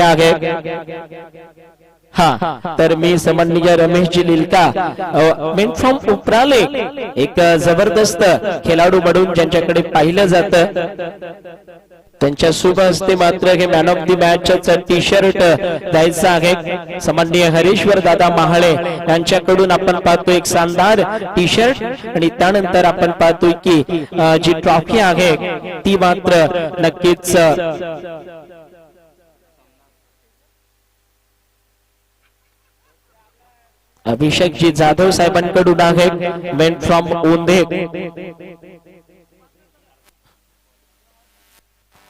आगे हाँ तर मी समन्वय रमेशजी लिलका मेन फ्रॉम उपराले एक जबरदस्त खेळाडू म्हणून ज्यांच्याकडे पाहिलं जातं त्यांच्या शुभ हस्ते मात्र हे man of the match T shirt द्यायचं आहे। सन्माननीय हरीश्वर दादा महाळे यांच्याकडून आपण पाहतो एक शानदार टी शर्ट आणि त्यानंतर आपण पाहतोय की जी ट्रॉफी आहे ती मात्र नक्कीच अभिषेक जी जाधव साहेबांकडून आहे मेन फ्रॉम ओंधे।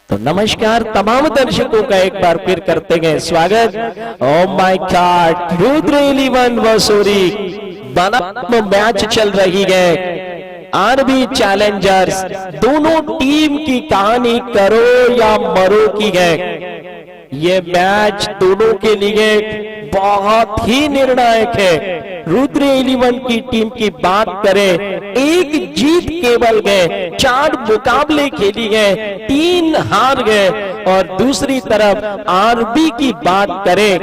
तो नमस्कार तमाम दर्शकों का एक बार फिर करते गए स्वागत। ओ माय गॉड रुद्र 11 वसूरी बना मैच चल रही है। आरबी चैलेंजर्स दोनों टीम की कहानी करो या मरो की है। ये मैच दोनों के लिए बहुत ही निर्णायक है। रुद्र 11 की टीम की बात करें एक जीत केवल गए, 4 मुकाबले खेली गए, 3 हार गए और दूसरी तरफ आरबी की बात करें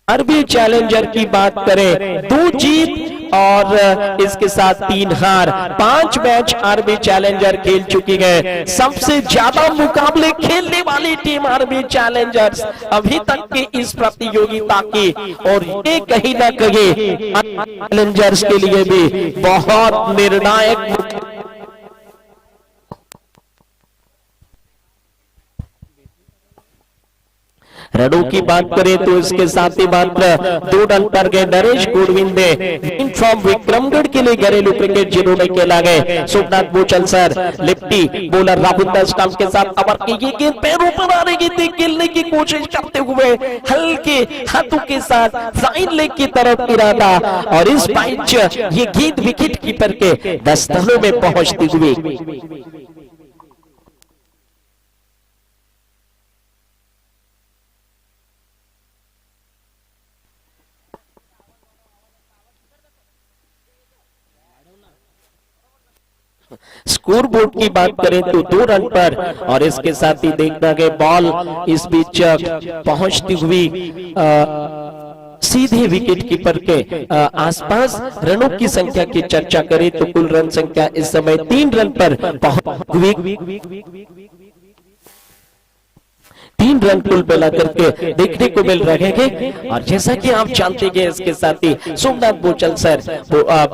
आरबी चैलेंजर की बात करें 2 जीत और इसके साथ 3 हार। 5 मैच आरबी चैलेंजर खेल चुकी है। सबसे ज्यादा मुकाबले खेलने वाली टीम आरबी चैलेंजर्स अभी तक की इस प्रतियोगिता की और ये कहीं ना कहीं चैलेंजर्स के लिए भी बहुत निर्णायक। रनों की बात करें तो इसके साथ ही मात्र 2 रन पर गए नरेश गोडविंदे फ्रॉम विक्रमगढ़ के लिए घरेलू क्रिकेट जिन्होंने खेला गए। Somnath Bochal sir lefty bowler Rahul Dastam के साथ अमर की ये गेंद पैरों पर आ रही थी, खेलने की कोशिश करते हुए हल्के हाथों के साथ साइड लेग की तरफ इरादा और इस पाइच ये गेंद विकेट कीपर के दस्तों में पहुंचती हुई। स्कोर बोर्ड की बात करें तो 2 रन पर और इसके साथ ही देखना गया बॉल इस बीच पहुंचती हुई सीधे विकेट कीपर के आसपास। रनों की संख्या की चर्चा करें तो कुल रन संख्या इस समय 3 रन पर पहुंच हुई। 3 रन कुल मिला करके देखने को मिल रहे हैं और जैसा कि आप जानते हैं इसके साथ ही सोमनाथ बोचल सर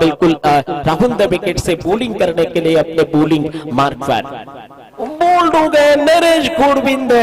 बिल्कुल Rahul the wicket say bowling करने के लिए अपने बॉलिंग मार्क पर बोल्ड हो गए। नरेश गोडविंदे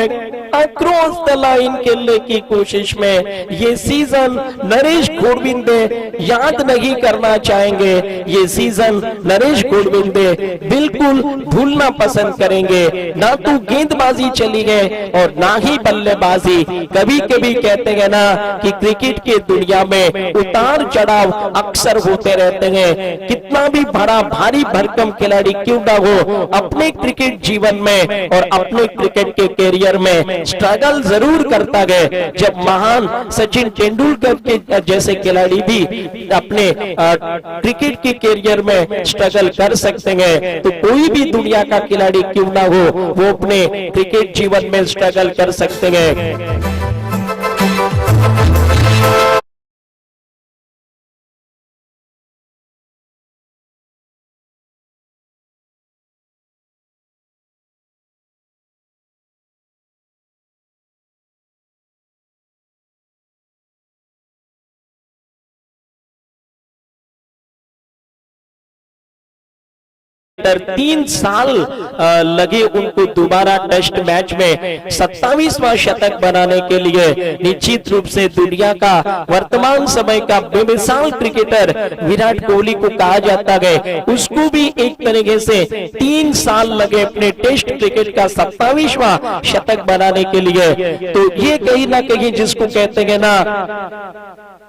अक्रॉस द लाइन खेलने की कोशिश में ये सीजन नरेश गोडविंदे याद नहीं करना चाहेंगे। ये सीजन नरेश गोडविंदे बिल्कुल भूलना पसंद करेंगे। ना तो गेंदबाजी चली है और ना ही बल्लेबाजी। कभी कभी कहते हैं ना कि क्रिकेट की दुनिया में उतार चढ़ाव अक्सर होते रहते हैं। कितना भी बड़ा भारी भरकम खिलाड़ी क्यों ना हो अपने क्रिकेट जीवन में और अपने क्रिकेट के कैरियर में स्ट्रगल जरूर करता गया। जब महान सचिन तेंदुलकर के जैसे खिलाड़ी भी अपने क्रिकेट के कैरियर में स्ट्रगल कर सकते हैं तो कोई भी दुनिया का खिलाड़ी क्यों ना हो वो अपने क्रिकेट जीवन में स्ट्रगल कर सकते हैं। पर 3 साल लगे उनको दोबारा टेस्ट मैच में 27वां शतक बनाने के लिए। निश्चित रूप से दुनिया का वर्तमान समय का बेमिसाल क्रिकेटर विराट कोहली को कहा जाता है, उसको भी एक तरीके से 3 साल लगे अपने टेस्ट क्रिकेट का 27वां शतक बनाने के लिए। तो ये कहीं ना कहीं जिसको कहते हैं ना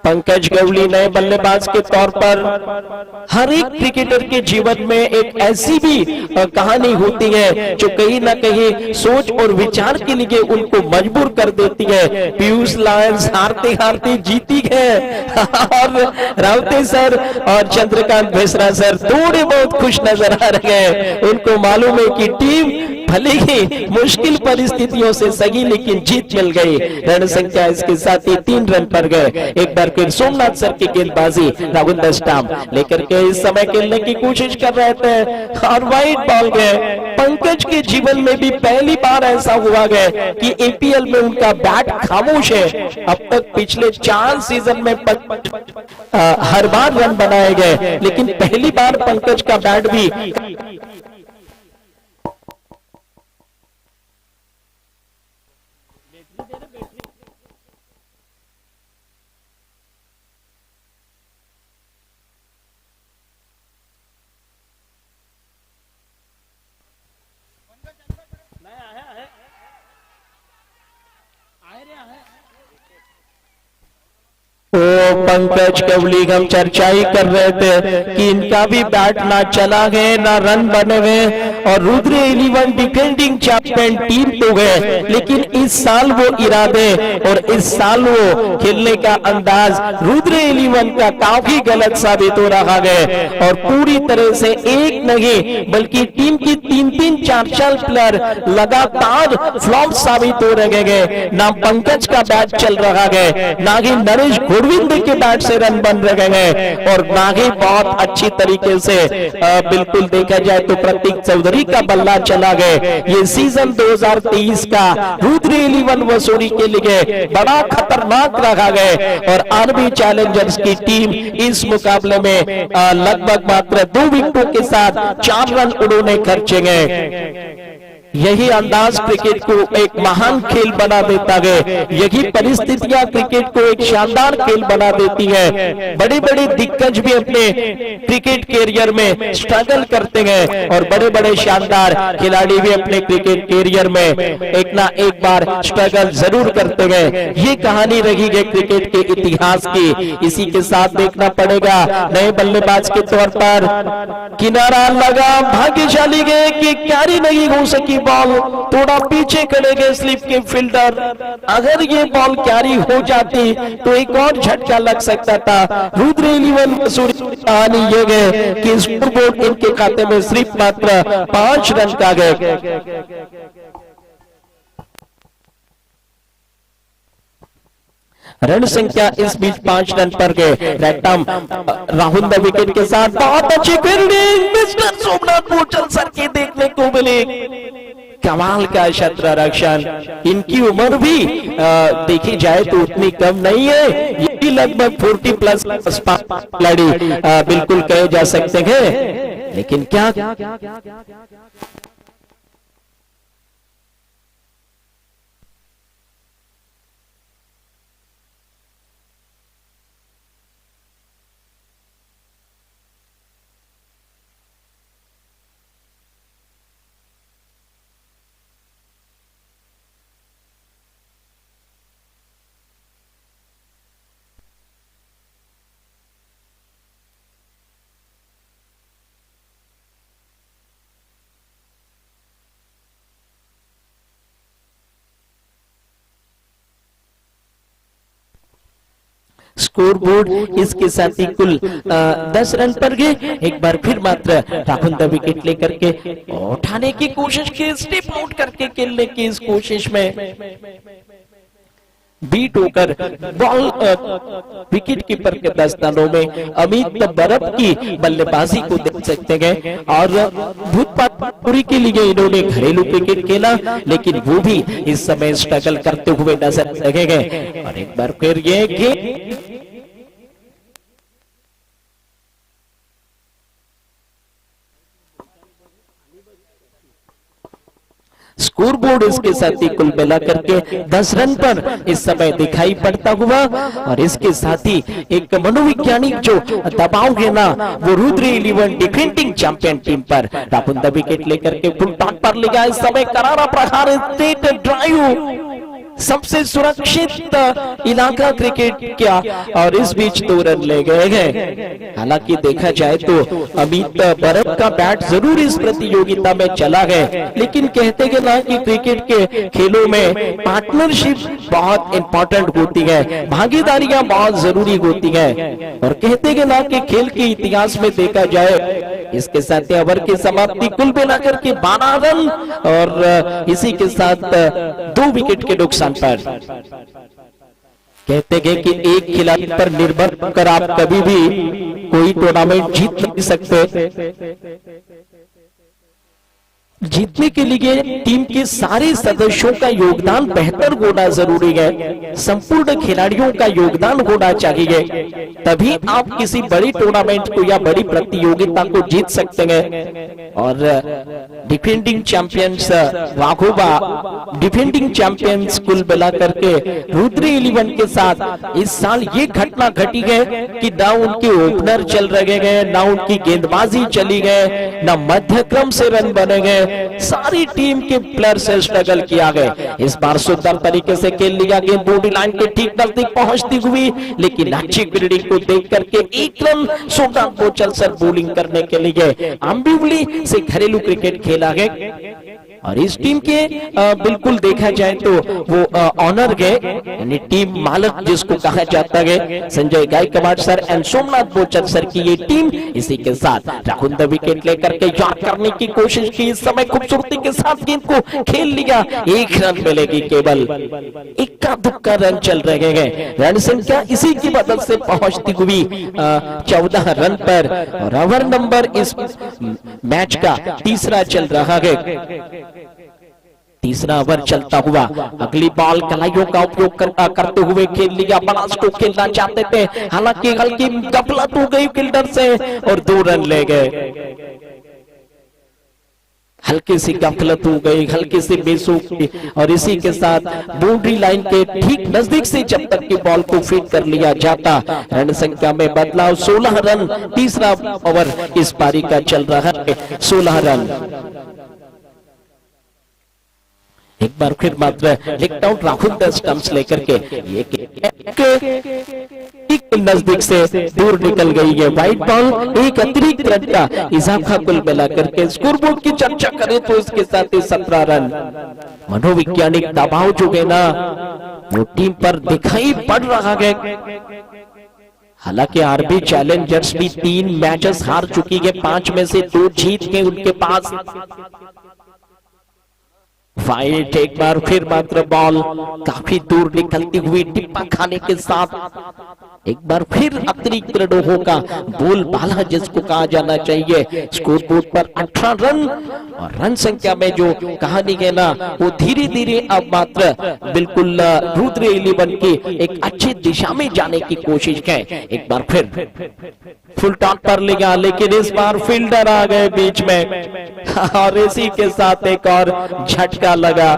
पंकज गवली नए बल्लेबाज के तौर पर हर एक क्रिकेटर के जीवन में एक ऐसी भी कहानी होती है जो कहीं ना कहीं सोच और विचार के लिए उनको मजबूर कर देती है। पीयूष लायंस हारते हारते जीती है और रावते सर और चंद्रकांत मिश्रा सर थोड़े बहुत खुश नजर आ रहे हैं। उनको मालूम है कि टीम भले ही मुश्किल परिस्थितियों से सही, लेकिन जीत मिल गई। रन संख्या इसके साथ ही 3 रन पर गए। एक बार फिर सोमनाथ सर की गेंदबाजी, राहुल द स्टंप लेकर के इस समय खेलने की कोशिश कर रहे थे और वाइड बॉल गए। पंकज के जीवन में भी पहली बार ऐसा हुआ गया कि एपीएल में उनका बैट खामोश है। अब तक पिछले 4 सीजन में हर बार रन बनाए गए, लेकिन पहली बार पंकज का बैट भी पंकज कवली हम चर्चा ही कर रहे थे कि इनका भी बैट ना चला गए ना रन बने गए और रुद्र 11 डिफेंडिंग चैंपियन टीम तो गए, लेकिन इस साल वो इरादे और इस साल वो खेलने का अंदाज रुद्र 11 का काफी गलत साबित हो रहा है और पूरी तरह से एक नहीं बल्कि टीम की 3-3 4 प्लेयर लगातार फ्लॉप साबित हो रहे गए। ना पंकज का बैट चल रहा है, ना ही नरेश गोविंद के बैट से रन बन रहे हैं और ना ही बहुत अच्छी तरीके से बिल्कुल देखा जाए तो प्रतीक चौधरी का बल्ला चला गया। ये सीजन 2023 का रुद्र 11 वसूरी के लिए बड़ा खतरनाक रहा गया और आर्मी चैलेंजर्स की टीम इस मुकाबले में लगभग मात्र 2 विकेटों के साथ 4 रन उन्होंने खर्चे गए। यही अंदाज क्रिकेट को एक महान खेल बना देता है, यही परिस्थितियां क्रिकेट को एक शानदार खेल बना देती है। बड़े बड़े दिग्गज भी अपने क्रिकेट कैरियर में स्ट्रगल करते हैं और बड़े बड़े शानदार खिलाड़ी भी अपने क्रिकेट कैरियर में एक ना एक बार स्ट्रगल जरूर करते हैं। ये कहानी रही है क्रिकेट के इतिहास की। इसी के साथ देखना पड़ेगा नए बल्लेबाज के तौर पर किनारा लगा, भाग्यशाली गए कि कैरी नहीं हो सकी बॉल, थोड़ा पीछे खड़े गए स्लिप के फील्डर। अगर ये बॉल कैरी हो जाती तो एक और झटका लग सकता था। रुद्र 11 कहानी ये गए कि स्कोरबोर्ड इनके खाते में सिर्फ मात्र 5 रन का गए। रन संख्या इस बीच 5 रन पर गए। रैक्टम राहुल द विकेट के साथ बहुत अच्छी fielding mister Somnath Bochal sir की देखने को मिली। कमाल का शतरा रक्षण। इनकी उम्र भी देखी जाए तो उतनी कम नहीं है, ये भी लगभग 40 प्लस खिलाड़ी बिल्कुल कहे जा सकते हैं। लेकिन क्या स्कोर बोर्ड इसके साथ ही कुल 10 रन पर गए। एक बार फिर मात्र राहुल द विकेट लेकर के उठाने की कोशिश की, स्टेप आउट करके खेलने की इस कोशिश में बीट होकर बॉल विकेट कीपर के दस्तानों में अमित बरब की बल्लेबाजी को देख सकते हैं और भूतपूरी के लिए इन्होंने घरेलू क्रिकेट खेला, लेकिन वो भी इस समय स्ट्रगल करते हुए नजर लगेंगे। और एक बार फिर ये गेम स्कोर बोर्ड इसके साथ ही कुल मिला करके 10 रन पर इस समय दिखाई पड़ता हुआ और इसके साथ ही एक मनोवैज्ञानिक जो दबाव है ना वो Rudra 11 defending champion team per Rahul the wicket लेकर के फुल टॉप पर ले गया। इस समय करारा प्रहार स्ट्रेट ड्राइव सबसे सुरक्षित इलाका क्रिकेट क्या, और इस बीच 2 रन ले गए हैं। हालांकि देखा जाए तो अमित बरब का बैट जरूर इस प्रतियोगिता में चला गया, लेकिन कहते हैं ना कि क्रिकेट के खेलों में पार्टनरशिप बहुत इंपॉर्टेंट होती है, भागीदारियां बहुत जरूरी होती है। और कहते हैं ना कि खेल के इतिहास में देखा जाए, इसके साथ ओवर की समाप्ति कुल मिलाकर के 12 रन, और इसी के साथ 2 विकेट के नुकसान पर। कहते हैं कि एक खिलाड़ी पर निर्भर होकर आप कभी भी कोई टूर्नामेंट जीत नहीं सकते। जीतने के लिए टीम के सारे सदस्यों का योगदान बेहतर होना जरूरी है, संपूर्ण खिलाड़ियों का योगदान होना चाहिए, तभी आप किसी बड़ी टूर्नामेंट को या बड़ी प्रतियोगिता को जीत सकते हैं। और defending champions Raghoba, defending champions कुल मिलाकर के रुद्र 11 के साथ इस साल ये घटना घटी है कि ना उनके ओपनर चल रहे गए, ना उनकी गेंदबाजी चली गए, ना मध्यक्रम से रन बने गए, सारी टीम के प्लेयर से स्ट्रगल किया गया। इस बार सुंदर तरीके से खेल लिया, गेंद बाउंड्री लाइन के ठीक नजदीक पहुंचती हुई, लेकिन अच्छी फील्डिंग को देख करके 1 run Somnath Bochal sir bowling करने के लिए अंबिवली से घरेलू क्रिकेट खेला गया। और इस टीम के बिल्कुल देखा जाए तो वो ऑनर गए, यानी टीम मालक जिसको कहा जाता है, Sanjay Gaikwad sir and Somnath Bochar sir की ये टीम इसी के साथ राहुल द विकेट लेकर के याद करने की कोशिश की। इस समय खूबसूरती के साथ गेंद को खेल लिया, 1 रन मिलेगी, केवल इक्का दुक्का रन चल रहे हैं। रन संख्या इसी की मदद से पहुंचती हुई 14 रन पर, और ओवर नंबर इस मैच का तीसरा चल रहा है। तीसरा ओवर चलता हुआ, अगली बॉल कलाइयों का उपयोग करते हुए खेल लिया, बड़ा स्ट्रोक खेलना चाहते थे, हालांकि हल्की गफलत हो गई फील्डर से और 2 रन ले गए। हल्की सी गफलत हो गई, हल्की सी मिस हो गई, और इसी के साथ बाउंड्री लाइन के ठीक नजदीक से जब तक की बॉल को फीड कर लिया जाता, रन संख्या में बदलाव, 16 रन। तीसरा ओवर इस पारी का चल रहा है, 16 रन। एक बार फिर मात्र leg out Rahul the stumps लेकर के ये नजदीक से दूर निकल गई है। व्हाइट बॉल, एक अतिरिक्त रन का इजाफा कुल मिलाकर के स्कोर बोर्ड की चर्चा करें तो इसके साथ ही 17 रन। मनोवैज्ञानिक दबाव जो है ना वो टीम पर दिखाई पड़ रहा है। हालांकि आरबी चैलेंजर्स भी 3 मैचेस हार चुकी है, 5 में से 2 जीत के उनके पास। फाइट, एक बार फिर मात्र बॉल काफी दूर निकलती हुई टिप्पा खाने के साथ एक बार फिर अतिरिक्त रनों का बोलबाला जिसको कहा जाना चाहिए। स्कोर बोर्ड पर 18 रन, और रन संख्या में जो कहानी है ना वो धीरे धीरे अब मात्र बिल्कुल रुद्र 11 की एक अच्छी दिशा में जाने की कोशिश है। एक बार फिर फुल टॉप पर लिया, लेकिन इस बार फील्डर आ गए बीच में और इसी के साथ एक और झटका लगा।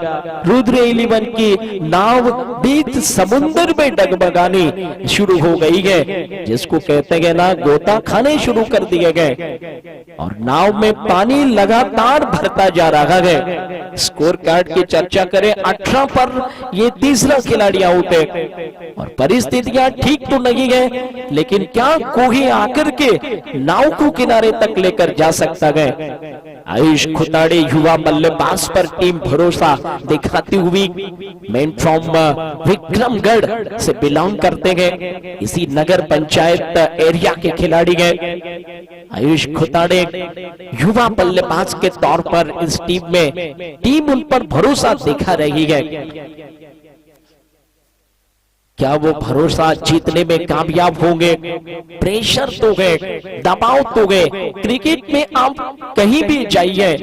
रुद्र 11 की नाव बीच समुद्र में डगमगानी शुरू हो गई है, जिसको कहते हैं ना गोता खाने शुरू कर दिए गए और नाव में पानी लगातार भरता जा रहा है। स्कोर कार्ड की चर्चा करें, 18 पर ये तीसरा खिलाड़ी आउट है और परिस्थितियां ठीक तो नहीं है, लेकिन क्या कोई आकर के नाव को किनारे तक लेकर जा सकता है। आयुष खुताड़े युवा बल्लेबाज पर टीम भरोसा दिखाती हुई main from Vikramgarh say belong करते हैं, इसी नगर पंचायत एरिया के खिलाड़ी हैं। आयुष खुताड़े युवा बल्लेबाज के तौर पर इस टीम में टीम उन पर भरोसा दिखा रही है। क्या वो भरोसा जीतने में कामयाब होंगे? प्रेशर तो है, दबाव तो है, क्रिकेट में आप कहीं भी जाइए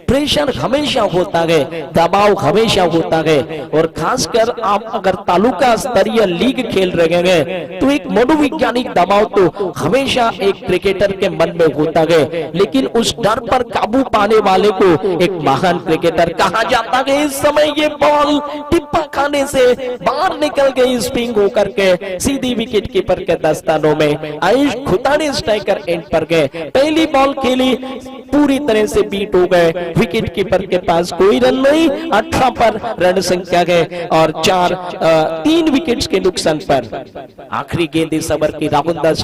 प्रेशर हमेशा होता है, दबाव हमेशा होता है, और खासकर आप अगर तालुका स्तरीय लीग खेल रहे हैं तो एक मनोवैज्ञानिक दबाव तो हमेशा एक क्रिकेटर के मन में होता है, लेकिन उस डर पर काबू पाने वाले को एक महान क्रिकेटर कहा जाता है। इस समय ये बॉल टिप्पा खाने से बाहर निकल गई गई स्पिंग होकर के सीधी विकेट कीपर के दस्तानों में। आयुष खुतानी स्ट्राइकर एंड पर गए, पहली बॉल खेली पूरी तरह से बीट हो गए, विकेट कीपर के पास कोई रन नहीं, 18 पर रन संख्या गए और 3 विकेट्स के नुकसान पर। आखिरी गेंद इस ओवर की राहुल दास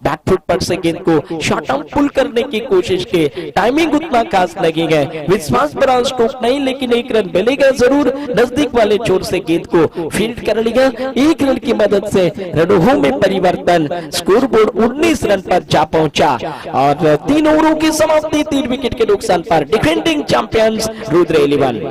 बैकफुट पर से गेंद को शॉर्ट आउट पुल करने की कोशिश की, टाइमिंग उतना खास लगी गए, विश्वास पर स्ट्रोक नहीं लेकिन एक रन मिलेगा जरूर, नजदीक वाले छोर से गेंद को फील्ड कर लिया, एक रन की मदद से रनों में परिवर्तन, स्कोरबोर्ड 19 रन पर जा पहुंचा और 3 ओवरों की समाप्ति 3 विकेट के नुकसान पर। Defending champions Rudra 11।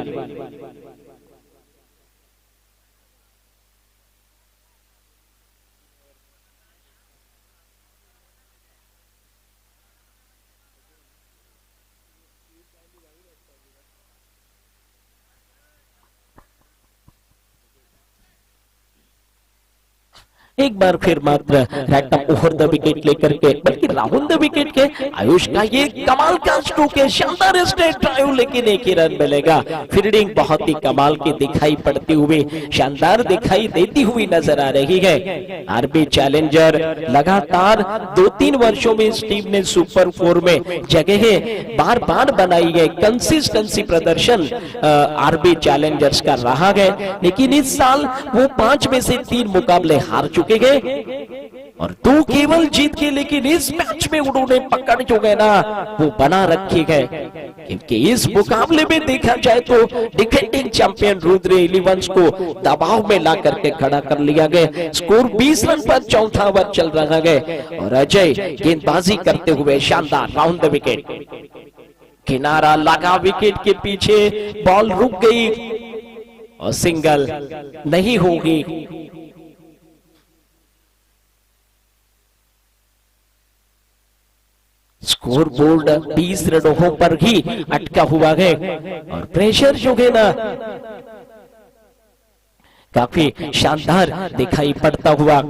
एक बार फिर मात्र rat up over the wicket लेकर के, बल्कि राहुल द विकेट के आयुष का ये कमाल का स्ट्रोक है, शानदार स्ट्रेट ड्राइव, लेकिन एक ही रन मिलेगा। फील्डिंग बहुत ही कमाल की दिखाई पड़ती हुई, शानदार दिखाई देती हुई नजर आ रही है। आरबी चैलेंजर लगातार 2-3 वर्षों में इस टीम ने सुपर 4 में जगह बार बार बनाई है, कंसिस्टेंसी प्रदर्शन आरबी चैलेंजर्स का रहा है, लेकिन इस साल वो 5 में से 3 मुकाबले हार चुके गए और 2 केवल जीत के, लेकिन इस मैच में उन्होंने पकड़ जो है ना वो बना रखी है, क्योंकि इस मुकाबले में देखा जाए तो डिफेंडिंग चैंपियन रुद्र 11 को दबाव में ला करके खड़ा कर लिया गया। स्कोर 20 रन पर चौथा ओवर चल रहा है और अजय गेंदबाजी करते हुए शानदार राउंड द विकेट, किनारा लगा विकेट के पीछे, बॉल रुक गई और सिंगल नहीं होगी। स्कोर बोर्ड 20 रनों पर ही अटका हुआ है और प्रेशर जो है ना काफी शानदार दिखाई पड़ता हुआ।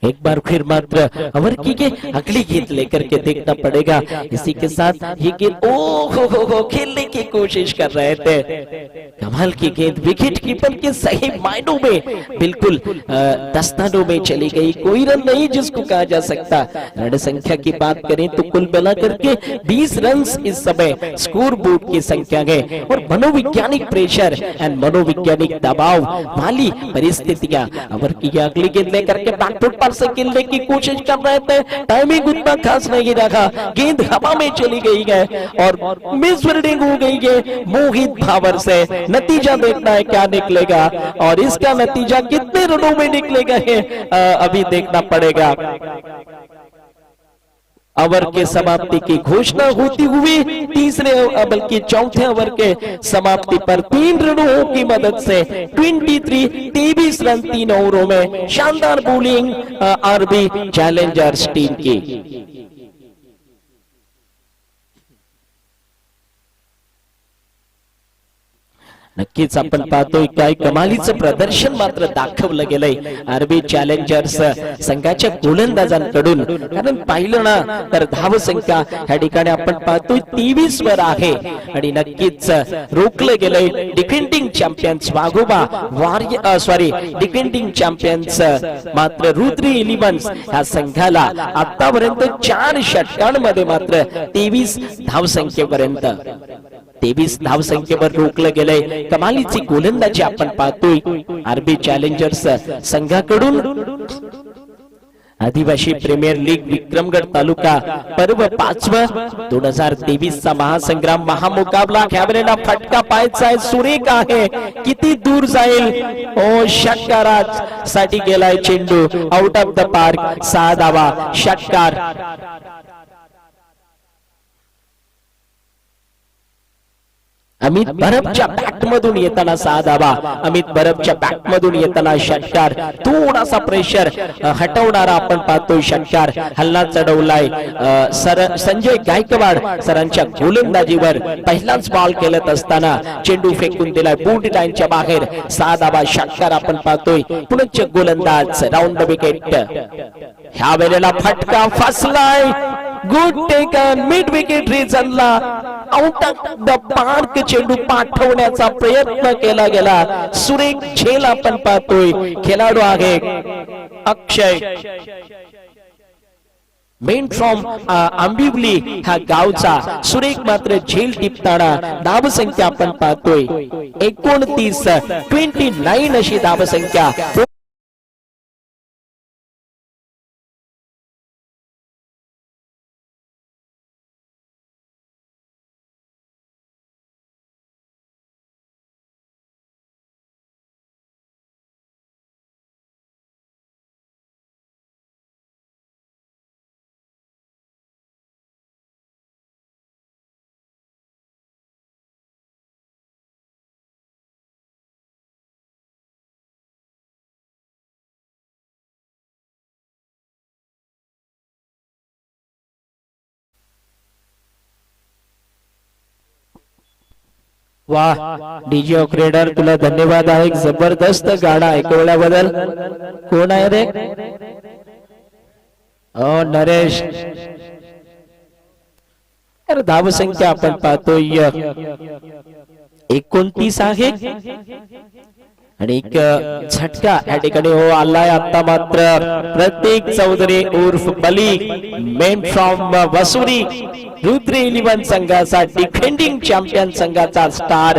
एक बार फिर मात्र ओवर की के अगली गेंद लेकर के देखना पड़ेगा। इसी के साथ ये गेंद हो खेलने की कोशिश कर रहे थे, कमाल की गेंद विकेट कीपर के सही मायनों में बिल्कुल दस्तानों में चली गई, कोई रन नहीं जिसको कहा जा सकता। रन संख्या की बात करें तो कुल मिलाकर के 20 रन इस समय स्कोर बोर्ड की संख्या है और मनोवैज्ञानिक प्रेशर एंड मनोवैज्ञानिक दबाव वाली परिस्थितियां। ओवर की अगली गेंद लेकर के बैकफुट पर से खेलने की कोशिश कर रहे थे, टाइमिंग उतना खास नहीं रखा, गेंद हवा में चली गई है और मिस फील्डिंग हो गई है मोहित भावर से। नतीजा देखना है क्या निकलेगा और इसका नतीजा कितने रनों में निकलेगा है अभी देखना पड़ेगा। ओवर के समाप्ति की घोषणा होती हुई तीसरे बल्कि चौथे ओवर के समाप्ति पर 3 रनों की मदद से 23 रन 3 ओवरों में शानदार बॉलिंग आरबी चैलेंजर्स टीम की। नक्कीच आपण पाहतोय काय कमालीचं प्रदर्शन मात्र दाखवलं गेलंय आरबी चॅलेंजर्स संघाच्या गोलंदाजांकडून। कारण पाहिलं ना तर धाव संख्या या ठिकाणी आपण पाहतोय 23 वर आहे आणि नक्कीच रोखलं गेलंय डिफेंडिंग चॅम्पियन्स वाघोबा डिफेंडिंग चॅम्पियन्स मात्र रुद्र 11 या संघाला आतापर्यंत 4 षटकांमध्ये मात्र 23 धाव संख्येपर्यंत 23 धाव संख्येवर रोखलं गेलंय। कमालीची गोलंदाजी आपण पाहतोय आरबी चॅलेंजर्स संघाकडून। आदिवासी प्रीमियर लीग विक्रमगड तालुका पर्व 5 2023 चा महासंग्राम महामुकाबला कॅमेरेला फटका पाहायचा आहे, सुरेख आहे, किती दूर जाईल ओ षटकारात साठी गेलाय चेंडू आउट ऑफ द पार्क, 6 धावा षटकार। अमित बरबच्या बॅटमधून येताना 6 धावा, अमित बरबच्या बॅटमधून येताना षटकार, थोडासा प्रेशर हटवणारा आपण पाहतोय षटकार, हल्ला चढवलाय संजय गायकवाड सरांच्या गोलंदाजीवर, पहिलाच बॉल केलत असताना चेंडू फेकून दिलाय बॉउंड्री लाईनच्या बाहेर, 6 धावा षटकार आपण पाहतोय. पुढचे गोलंदाज राऊंड द विकेट, ह्या वेळेला फटका फसलाय, गुड टेकन, मिड विकेट रिजनला आउट ऑफ द पार्क चेंडू पाठवण्याचा प्रयत्न केला गेला, सुरेख झेल आपण पाहतोय. खेळाडू आहे अक्षय, मेन फ्रॉम आंबिवली ह्या गावचा, सुरेख मात्र झेल टिपताना धावसंख्या आपण पाहतोय 29 अशी धावसंख्या. वाह डीजे ऑपरेटर, तुला धन्यवाद आहे, जबरदस्त गाणं ऐकवल्याबद्दल. कोण आहे रे? नरेश. तर धावसंख्या आपण पाहतोय 29 आहे आणि एक झटका या ठिकाणी हो आलाय आता मात्र. प्रतीक चौधरी उर्फ बली, मेन फ्रॉम वसुरी, रुद्र 11 संघाचा डिफेंडिंग चॅम्पियन संघाचा स्टार,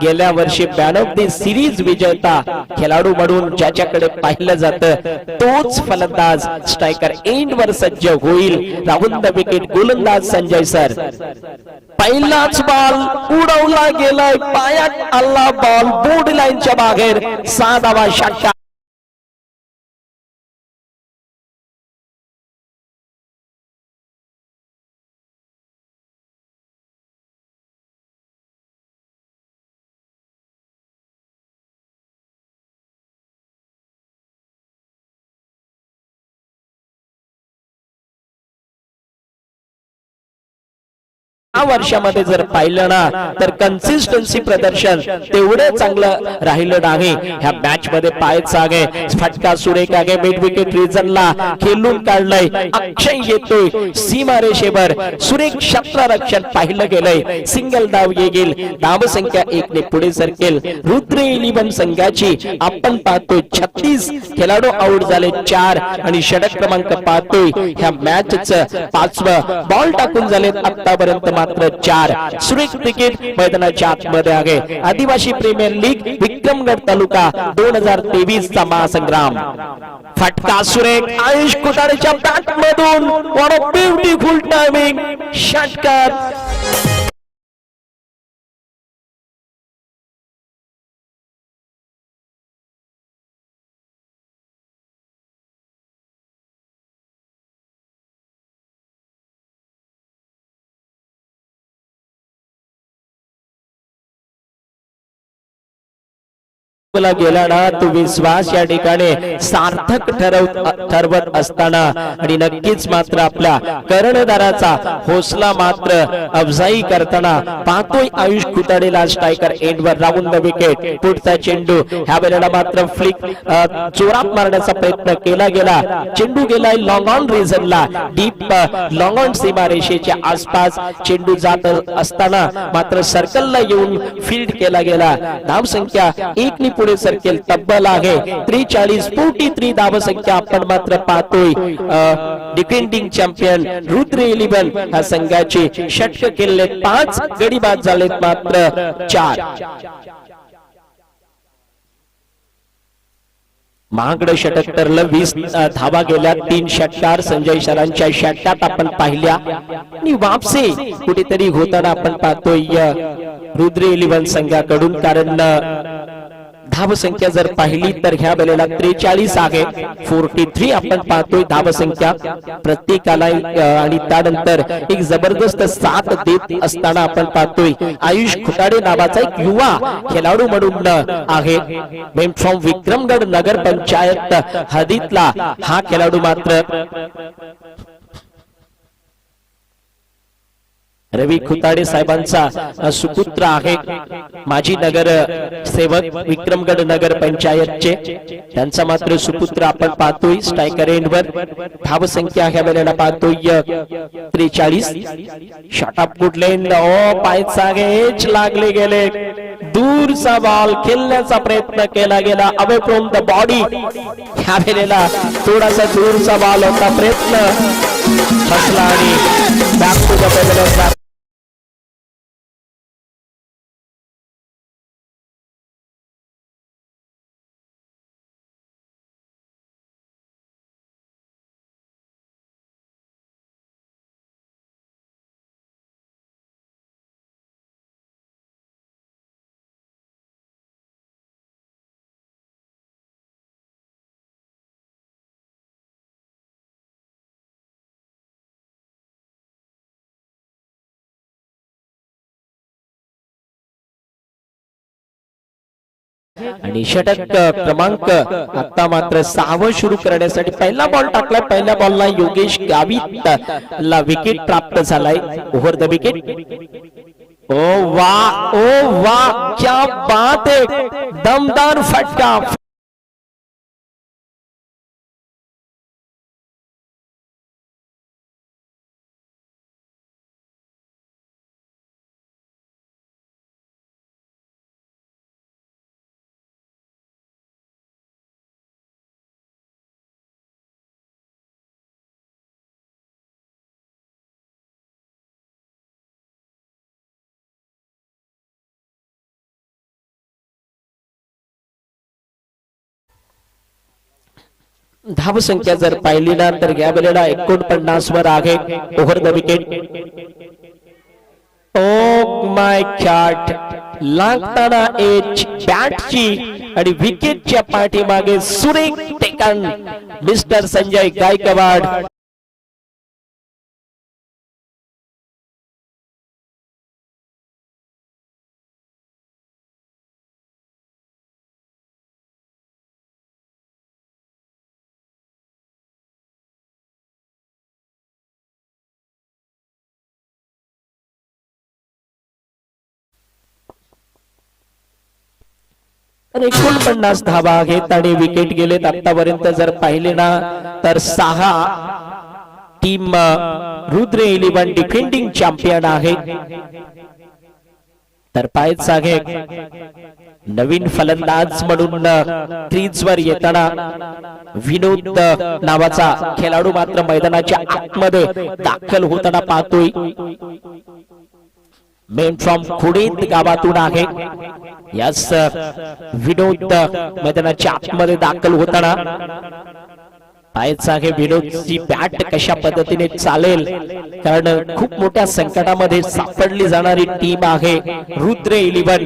गेल्या वर्षी मॅन ऑफ द सिरीज विजेता खेळाडू म्हणून ज्याच्याकडे पाहिलं जातं तोच फलंदाज स्ट्रायकर एंड वर सज्ज होईल. राहुल द विकेट गोलंदाज संजय सर, पहिलाच बॉल उडवला गेलाय, पायात आला बॉल बॉर्डर लाईनच्या बाहेर, 6 धावा षटकार. या वर्षामध्ये जर पाहिलं ना तर कन्सिस्टन्सी प्रदर्शन तेवढं चांगलं राहिलं नाही. ह्या मॅच मध्ये पाहायचं आहे, फटका सुरेख आहे, मिड विकेट रिजनला खेळून काढलंय, अक्षय येतोय सीमारेषेवर, सुरेख क्षेत्ररक्षण पाहिलं गेलंय, सिंगल धाव येईल, धाव संख्या 1 ने पुढे सरकेल. रुद्र 11 संघाची आपण पाहतोय 36 खेळाडू आउट झाले 4 आणि षटक क्रमांक पाहतोय ह्या मॅचचं 5वं, बॉल टाकून झालेत आतापर्यंत मात्र 4. सुरेख क्रिकेट मैदानाच्या आतमध्ये आहे. आदिवासी प्रीमियर लीग विक्रमगड तालुका 2023 चा महासंग्राम. फटका सुरेख आयुष कुटारेच्या बॅट मधून, व्हाट अ ब्युटिफुल टायमिंग, षटकार. गेला ना तो विश्वास या ठिकाणी सार्थक ठरवत असताना आणि नक्कीच मात्र आपल्या कर्णधाराचा हौसला मात्र अफजाई करताना पाहतोय आयुष कुताडेला स्ट्रायकर एंडवर राहून द विकेट. पुढचा चेंडू ह्या वेळेला मात्र फ्लिक जोरात मारण्याचा प्रयत्न केला गेला, चेंडू गेलाय लॉंग ऑन रिजनला, डीप लॉंग ऑन सीमारेषेच्या आसपास चेंडू जात असताना मात्र सर्कलला येऊन फील्ड केला गेला. धाव संख्या 1 ने पुढे सरकेल, तब्बल आहे 43 धावसंख्या आपण मात्र पाहतोय. डिफेंडिंग चॅम्पियन रुद्र 11 ह्या संघाचे षटक केले 5, गडी बाद झालेत मात्र 4. महागडं षटक तरलं 20 धावा गेल्या, 3 षटकार संजय सरांच्या षटकात आपण पाहिल्या आणि वापसे कुठेतरी होताना आपण पाहतोय रुद्र 11 संघाकडून. कारण धावसंख्या जर पाहिली तर ह्या वेळेला 43 आहे, 43 आपण पाहतोय धावसंख्या प्रत्येकाला आणि त्यानंतर एक जबरदस्त साथ देत असताना आपण पाहतोय आयुष खुटाडे नावाचा एक युवा खेळाडू म्हणून आहे फ्रॉम विक्रमगड नगर पंचायत हदीतला हा खेळाडू मात्र रवी खुताडे साहेबांचा सुपुत्र आहे, माजी नगर सेवक विक्रमगड नगर पंचायतचे, त्यांचा मात्र सुपुत्र आपण पाहतोय स्ट्रायकर एंडवर धावसंख्या ह्या वेळेला पाहतोय 43. शॉट ऑफ गुड लेन, ओ पायचागेच लागले गेले, दूरचा बॉल खेळण्याचा प्रयत्न केला गेला अवे फ्रॉम द बॉडी, ह्या वेळेला थोडासा दूरचा बॉल होता, प्रयत्न फसला आणि बॅक टू द पेनल्टी. आणि षटक क्रमांक आता मात्र 6वं सुरू करण्यासाठी पहिला बॉल टाकलाय, पहिल्या बॉलला योगेश गावित ला विकेट प्राप्त झालाय, ओव्हर द विकेट. ओ वाह क्या बात है, दमदार फटका. धावसंख्या जर पाहिली ना तर या वेळेला 49 वर आहे, over the wicket. Oh my God, लागताना एच बॅटची आणि विकेटच्या पाठीमागे सुरेख टेकन मिस्टर संजय गायकवाड. तर 49 धावा आहेत आणि विकेट गेलेत आतापर्यंत जर पाहिले ना तर 6. टीम रुद्र 11 डिफेंडिंग चॅम्पियन आहे. तर पायच आहे नवीन फलंदाज म्हणून क्रीजवर येताना विनोद नावाचा खेळाडू मात्र मैदानाच्या आतमध्ये दाखल होताना पाहतोय. मेन फ्रॉम खुडीत गावातून आहे. यस, विनोद मैदानाच्या आतमध्ये दाखल होताना पाहायचं आहे विनोदची बॅट कशा पद्धतीने चालेल, कारण खूप मोठ्या संकटामध्ये सापडली जाणारी टीम आहे रुद्र 11.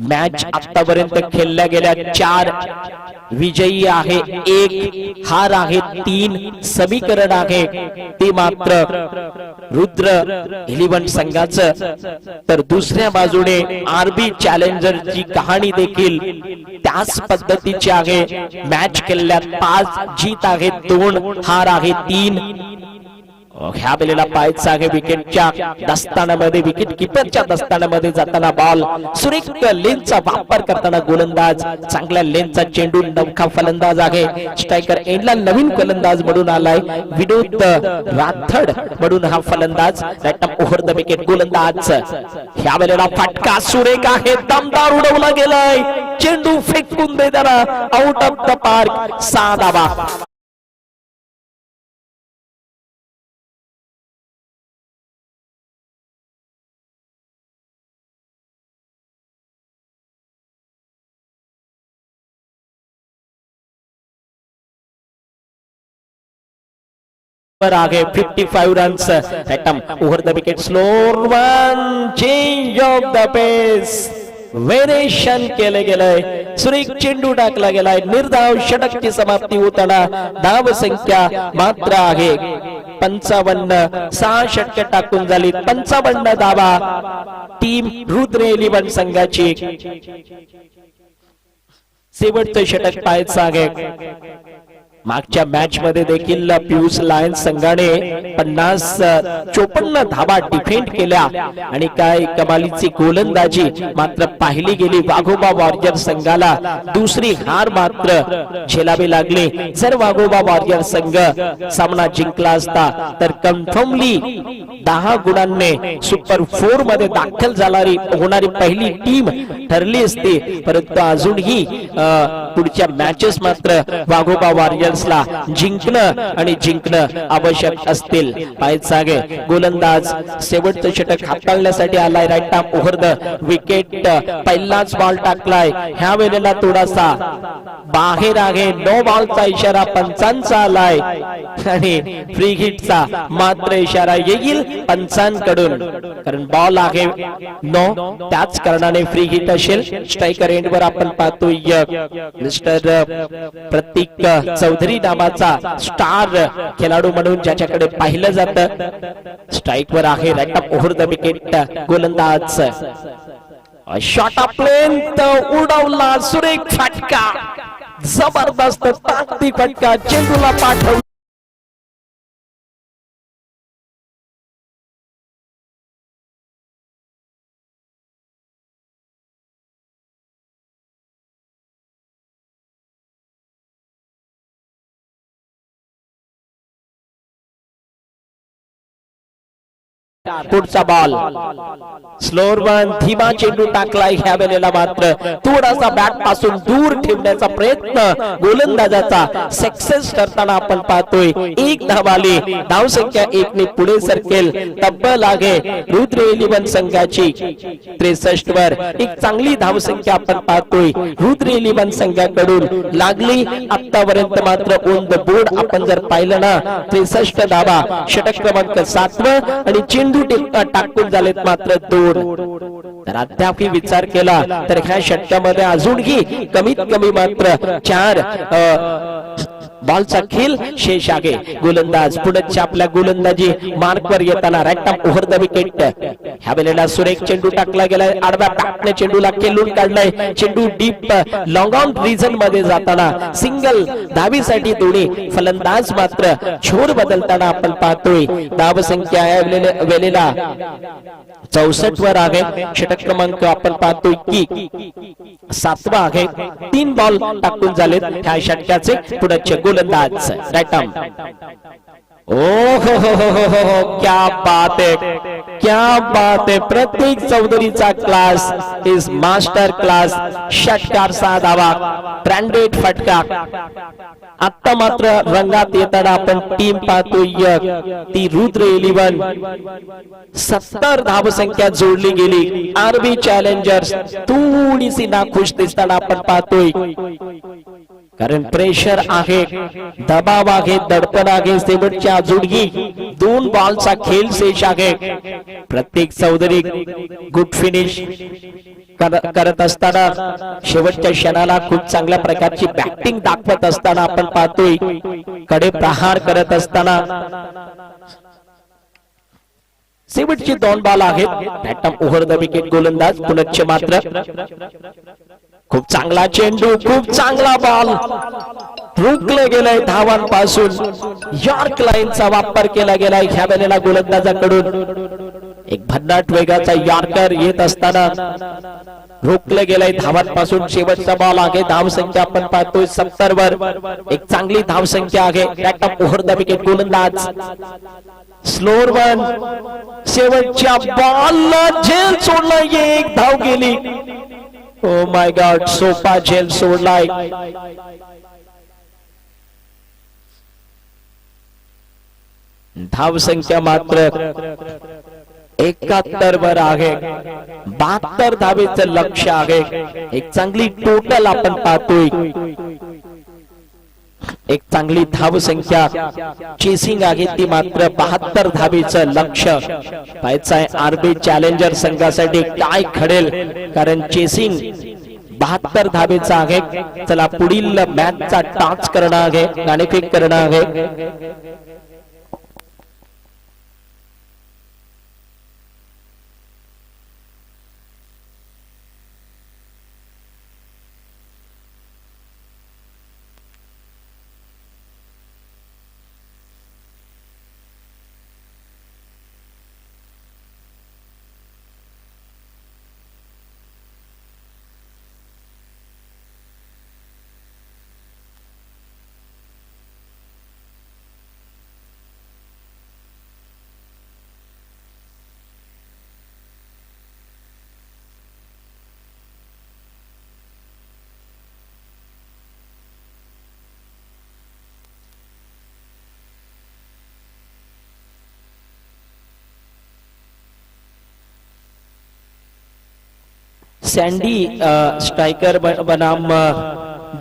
मॅच आतापर्यंत खेळल्या गेल्या 4 विजयी आहे, 1 हार आहे, 3 समीकरण आहे ते मात्र रुद्र 11 संघाचं. तर दुसऱ्या बाजूने आरबी चॅलेंजरची कहाणी देखील त्याच पद्धतीची आहे. मॅच खेळल्यात 5 जीत आहे, 2 हार आहे, 3. ह्या वेळेला पाहायचं आहे विकेटच्या दस्तानामध्ये, विकेट किपरच्या दस्तानामध्ये जाताना बॉल सुरेख लेनचा वापर करताना गोलंदाज, चांगल्या लेनचा चेंडू, नवखा फलंदाज आहे. स्ट्रायकर एंडला नवीन फलंदाज म्हणून आलाय विनोद राठड म्हणून हा फलंदाज. ओव्हर द विकेट गोलंदाज. ह्या वेळेला फटका सुरेख आहे, दमदार उडवला गेलाय, चेंडू फेकून देताना आउट ऑफ द पार्क. 6 धावा. आगे 55 runs. Over the wicket, slow one, change of the pace. Variation केले गेलंय, सुरेख चेंडू टाकला गेलाय, निर्धाव षटकची समाप्ती होताना धाव संख्या मात्र आहे 55. 6 षटके टाकून झाली 55 धावा टीम रुद्र 11 संघाची. शेवटचं षटक पाहायचं आहे. मागच्या मॅच मध्ये देखील पियुष लायन्स संघाने 54 धावा डिफेंड केल्या आणि काय कमालीची गोलंदाजी मात्र पाहिली गेली. वाघोबा वॉरियर संघाला दुसरी हार मात्र झेलावी लागली. जर वाघोबा वॉरियर संघ सामना जिंकला असता तर कन्फर्मली 10 गुणांनी सुपर 4 मध्ये दाखल होणारी पहिली टीम ठरली असती. परंतु अजूनही पुढच्या मॅचेस मात्र वाघोबा वॉरियर जिंकणं आवश्यक असतील. पाहायचं गोलंदाज शेवटचं षटक हाताळण्यासाठी आलाय. Right arm over the wicket पहिलाच बॉल टाकलाय. ह्या वेळेला थोडासा बाहेर आहे. नो बॉलचा इशारा पंचांचा आलाय आणि फ्री हिटचा मात्र इशारा येईल पंचांकडून, कारण बॉल आहे नो, त्याच कारणाने फ्री हिट असेल. स्ट्रायकर एंडवर आपण पाहतोय मिस्टर प्रतीक चौधरी नावाचा स्टार खेळाडू म्हणून ज्याच्याकडे पाहिलं जातं. स्ट्राइक वर आहे. Right up over the wicket. गोलंदाज शॉट प्लेन उडवला. सुरेख फटका, जबरदस्त ताकदी फटका चेंडूला पाठवला. पुढचा बॉल स्लोअर वन, धीमा चेंडू टाकलाय. ह्या वेळेला मात्र थोडासा बॅट पासून दूर ठेवण्याचा प्रयत्न गोलंदाजाचा सक्सेस करताना आपण पाहतोय. 1 धाव आली. धाव संख्या 1 ने पुढे सरकेल. तब्बल आहे रुद्र 11 संघाची 63 वर. एक चांगली धाव संख्या आपण पाहतोय रुद्र 11 संघाकडून लागली. आतापर्यंत मात्र ऑन द बोर्ड आपण जर पाहिलं ना 63 धावा. षटक क्रमांक 7 आणि चेंडू टाकून झालेत मात्र 2. तर अद्याप विचार केला तर ह्या षटकामध्ये अजूनही कमीत कमी मात्र 4 बॉलचा खेळ शेष आहे. गोलंदाज पुढच्या आपल्या गोलंदाजी मार्कवर येताना right arm over the wicket. ह्या वेळेला सुरेख चेंडू टाकला गेलाय. आडव्या टाकणे चेंडूला खेळून काढलाय. चेंडू डीप लॉंग ऑन रिजन मध्ये जाताना सिंगल धावीसाठी दोन्ही फलंदाज मात्र छोर बदलताना आपण पाहतोय. धाव संख्या वेळेला 64 वर आहे. षटक क्रमांक आपण पाहतोय की 7वा आहे. 3 बॉल टाकून झालेत ह्या षटकाचे. पुढचे गोलंदाज राईट आर्म. हो, क्या बात है, क्या बात है. प्रतीक चौधरीचा क्लास इज मास्टर क्लास. षटकार 6 धावा, ब्रँडेड फटका. आता मात्र रंगात येताना आपण टीम पाहतोय ती रुद्र 11. 70 धाव संख्या जोडली गेली. आरबी चॅलेंजर्स थोडीशी नाखुश दिसताना आपण पाहतोय, कारण प्रेशर आहे, दबाव आहे, दडपण आहे. शेवटच्या अजूनही 2 बॉलचा खेळ शेष आहे. प्रत्येक चौधरी गुड फिनिश करत असताना शेवटच्या क्षणाला खूप चांगल्या प्रकारची बॅटिंग दाखवत असताना आपण पाहतोय. कडे प्रहार करत असताना शेवटची 2 बॉल आहेत. Bottom over the wicket. गोलंदाज पुनश्च मात्र खूप चांगला चेंडू, खूप चांगला बॉल रोखले गेलाय धावांपासून. यॉर्क लाईनचा वापर केला गेलाय ह्या वेळेला गोलंदाजाकडून. एक भन्नाट वेगाचा यॉर्कर येत असताना रोखले गेलाय धावांपासून. शेवटचा बॉल आहे. धाव संख्या आपण पाहतोय 70 वर. एक चांगली धाव संख्या आहे. बॅटअप ओव्हर द विकेट. गोलंदाज स्लोअर वन. शेवटच्या बॉलला झेल सोडला. एक धाव गेली. ओ माय गॉड, सोपा झेल सोडलाय. धाव संख्या मात्र 71 वर आहे. 72 धावेचं लक्ष आहे. एक चांगली टोटल आपण पाहतोय. एक चांगली धाव संख्या चेसिंग आहे ती मात्र 72 धावेचं लक्ष्य पाहायचं आहे आरबी चॅलेंजर संघासाठी काय घडेल कारण चेसिंग 72 धावेचं आहे चला पुढील मॅचचा टॉस करणं आहे नाणेफेक करणं आहे सॅन्डी स्ट्रायकर बनाम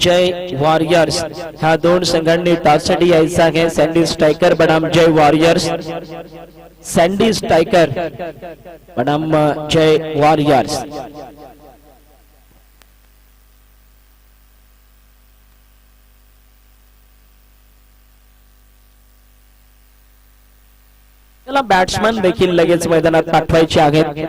जय वॉरियर्स ह्या दोन संघांनी टॉससाठी यायचं आहे सॅन्डी स्ट्रायकर बनाम जय वॉरियर्स सॅन्डी स्ट्रायकर बनाम जय वॉरियर्स त्याला बॅट्समन देखील लगेच मैदानात पाठवायचे आहेत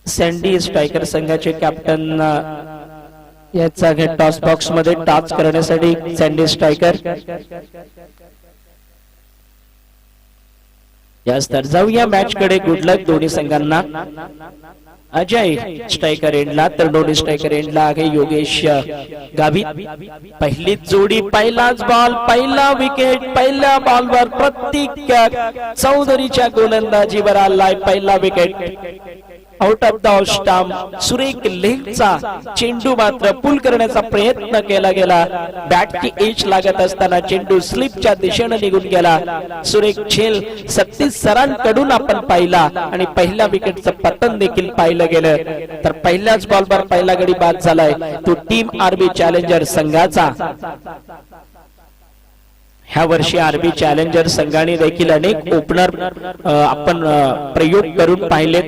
सॅन्डी स्ट्रायकर संघाचे कॅप्टन याचा टॉस बॉक्स मध्ये टॉस करण्यासाठी सॅन्डी स्ट्रायकर यास तर जाऊया मॅच कडे गुड लक दोन्ही संघांना अजय स्ट्रायकर एंडला तर दोन्ही स्ट्रायकर एंडला आहे योगेश गावित पहिली जोडी पहिलाच बॉल पहिला विकेट पहिल्या बॉलवर प्रतीक चौधरीच्या गोलंदाजीवर आलाय पहिला wicket out of the stump सुरेख लेगचा चेंडू मात्र पुल करण्याचा प्रयत्न केला गेला बॅटची एज लागत असताना चेंडू स्लिपच्या दिशेने निघून गेला सुरेख झेल सतीश सरांकडून आपण पाहिला आणि पहिल्या विकेटचं पतन देखील पाहिलं गेलं तर पहिल्याच बॉलवर पहिला गडी बाद झालाय तो टीम आरबी चॅलेंजर संघाचा ह्या वर्षी आरबी चॅलेंजर संघाने देखील अनेक ओपनर आपण प्रयोग करून पाहिले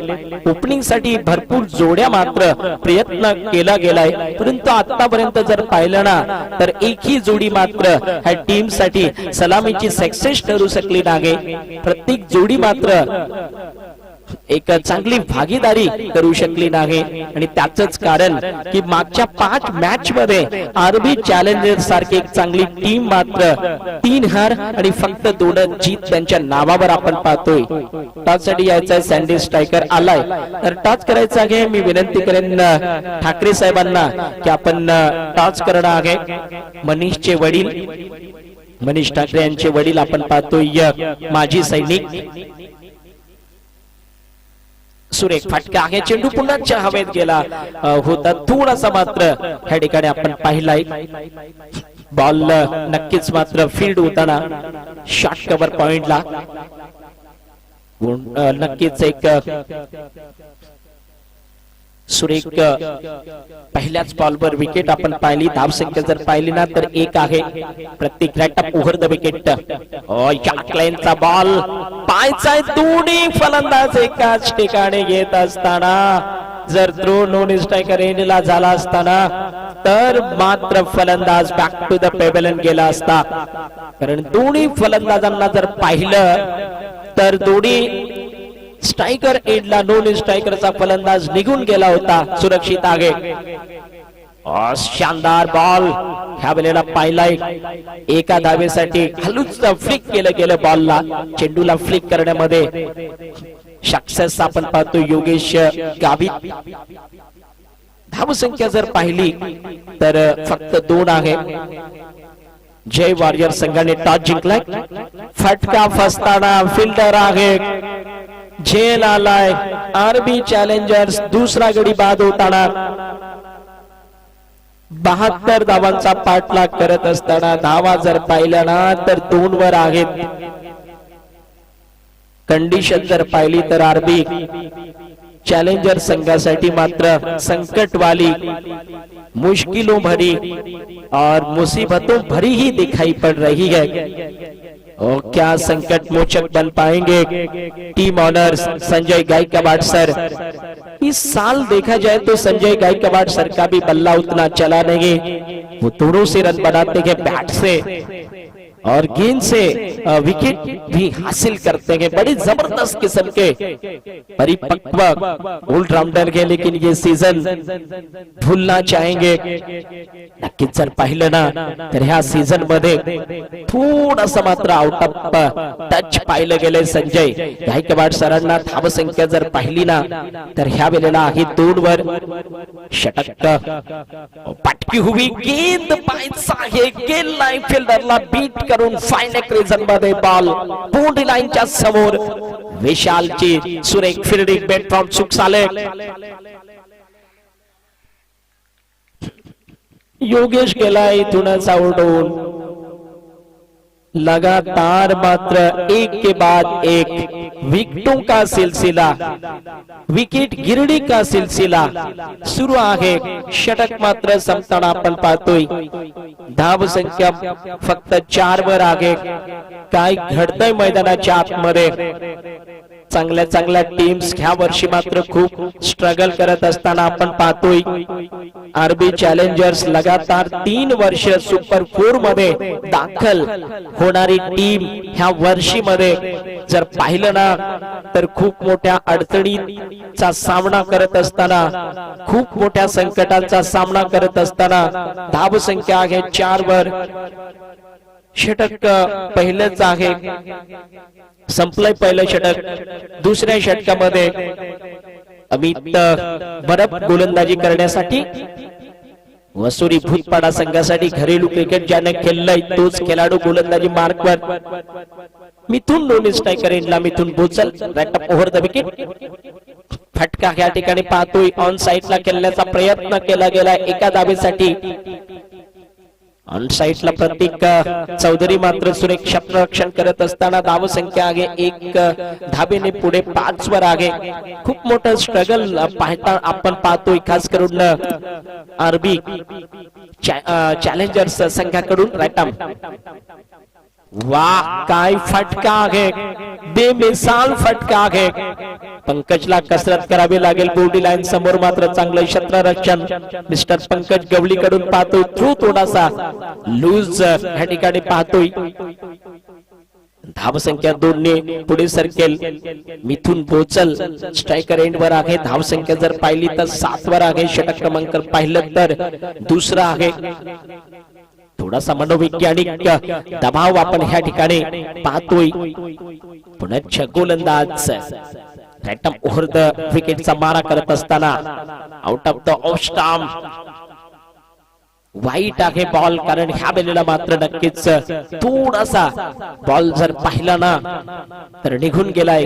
ओपनिंग साठी भरपूर जोड्या मात्र प्रयत्न केला गेलाय परंतु आतापर्यंत जर पाहिलं ना तर एकही जोडी मात्र ह्या टीम साठी सलामीची सक्सेस ठरू शकली नाही प्रत्येक जोडी मात्र एक चांगली भागीदारी करू शकली नाही आणि त्याचंच कारण की मागच्या 5 मॅच मध्ये आरबी चॅलेंजर सारखी एक चांगली टीम मात्र 3 हार आणि फक्त 2 जीत त्यांच्या नावावर आपण पाहतोय टॉस साठी यायचा सॅन्डी स्ट्रायकर आलाय तर टॉस करायचा आहे मी विनंती करेन ठाकरे साहेबांना की आपण टॉस करणं आहे मनीषचे वडील मनीष ठाकरे यांचे वडील आपण पाहतोय माजी सैनिक. सुरेख फटका आहे, चेंडू पुन्हा हवेत गेला होता थोडासा, मात्र ह्या ठिकाणी आपण पाहिलाय बॉल नक्कीच मात्र फील्ड होताना शॉट कव्हर पॉइंटला नक्कीच एक सुरेख पहिल्याच बॉलवर विकेट आपण पाहिली. धावसंख्या जर पाहिली ना तर 1 आहे. प्रत्येक रॅटअप ओव्हर द विकेट. जॅकलाइनचा बॉल पायचा, दोन्ही फलंदाज एकाच ठिकाणी घेत असताना जर थ्रो नॉन स्ट्रायकर एंडला झाला असताना तर मात्र फलंदाज बॅक टू द पेव्हिलियन गेला असता. कारण दोन्ही फलंदाजांना जर पाहिलं तर दोन्ही स्ट्रायकर एंडला नॉन स्ट्रायकरचा फलंदाज निघून गेला होता. सुरक्षित आहे. शानदार बॉल ह्या वेळेला पाहिलाय. एका धावेसाठी हलूच फ्लिक केलं गेलं बॉलला. चेंडूला फ्लिक करण्यामध्ये सक्सेस आपण पाहतो योगेश गावित. धावसंख्या जर पाहिली तर फक्त 2 आहे. जय वॉरियर संघाने टॉस जिंकलाय. फटका फसताना फिल्डर आहे, झेल आलाय. आरबी चॅलेंजर्स दुसरा गडी बाद होताना 72 धावांचा पाठलाग करत असताना धावा जर पाहिल्या ना तर 2 वर आहेत. कंडिशन जर पाहिली तर आरबी चैलेंजर संघासाठी मात्र संकट वाली, मुश्किलों भरी और मुसीबतों भरी ही दिखाई पड़ रही है। और क्या संकट मोचक बन पाएंगे team owners Sanjay Gaikwad sir. इस साल देखा जाए तो संजय गायकवाड़ सर का भी बल्ला उतना चला नहीं, वो दोनों से रन बनाते हैं बैट से और गेंद से विकेट भी हासिल करते हैं। बड़ी जबरदस्त किस्म के परिपक्व ऑलराउंडर है, लेकिन ये सीजन भूलना चाहेंगे। नक्कीच जर पाहिलं ना तर ह्या सीजन मध्ये थोडासा मात्र आउट ऑफ टच पाहिलं गेले संजय गायकवाड़ सरांना। धावसंख्या जर पाहिली ना तर ह्या वेळेला आहे 2 वर। षटक पटकी हुई गेंद पायचा आहे, गेल लाईन फिल्डरला बीट करून फाईन क्रिजन मध्ये बॉल बाउंड्री लाईनच्या समोर। विशालची सुरेख फिल्डिंग बॅट फ्रॉम सुखसाले। योगेश गेला इथूनच आउट होऊन। लगातार मात्र एक के बाद एक विकेटों का सिलसिला, विकेट गिरणी का सिलसिला सुरू आहे। षटक मात्र संपताना आपण पाहतोय धाव संख्या फक्त 4 वर आहे। काय घडतंय मैदानाच्या आतमध्ये? चांगल्या चांगल्या टीम्स ह्या वर्षी मात्र खूप स्ट्रगल करत असताना आपण पाहतोय। आरबी चॅलेंजर्स लगातार 3 वर्ष सुपर 4 मध्ये दाखल होणारी टीम ह्या वर्षी मध्ये जर पाहिलं ना तर खूप मोठ्या अडचणीचा सामना करत असताना, खूप मोठ्या संकटांचा सामना करत असताना धाव संख्या आहे 4 वर। षटक पहिलेच आहे, संपलंय पहिलं षटक। दुसऱ्या षटकामध्ये अमित बरब गोलंदाजी करण्यासाठी वसुरी भूतपाडा संघासाठी घरेलू क्रिकेट ज्याने खेळलंय तोच खेळाडू गोलंदाजी मार्कवर। मिथुन नॉन स्ट्रायकर एंडला मिथुन बोचल रॅट अप ओव्हर द विकेट। फटका या ठिकाणी पाहतोय ऑन साइडला खेळण्याचा प्रयत्न केला गेला एका धावेसाठी। ऑन साइडला प्रतीक चौधरी मात्र सुरेख क्षेत्ररक्षण करत असताना धाव संख्या आहे 1 धावेने पुढे 5 वर आहे। खूप मोठं स्ट्रगल पाहता आपण पाहतोय, खास करून आरबी चॅलेंजर्स संघाकडून। राईटम वाह काय फटका आहे, बेमिसाल फटका आहे। पंकजला कसरत करावी लागेल बाउंड्री लाईन समोर, मात्र चांगलं क्षेत्ररक्षण मिस्टर पंकज गवळी कडून पाहतोय। थ्रू थोडासा लूज ह्या ठिकाणी पाहतोय। धाव संख्या 2 ने पुढे सरकेल मिथुन बोचल स्ट्रायकर एंड वर आहे। धाव संख्या जर पाहिली तर 7 वर आहे। षटक क्रमांक पाहिलं तर दुसरा आहे। थोडासा मनोवैज्ञानिक दबाव आपण ह्या ठिकाणी पाहतोय। पुन्हा गोलंदाज रॅटम ओव्हर द विकेटचा मारा करत असताना out of the off stump. वाईट आहे बॉल, कारण ह्या वेळेला मात्र नक्कीच थोडासा बॉल जर पाहिला ना तर निघून गेलाय.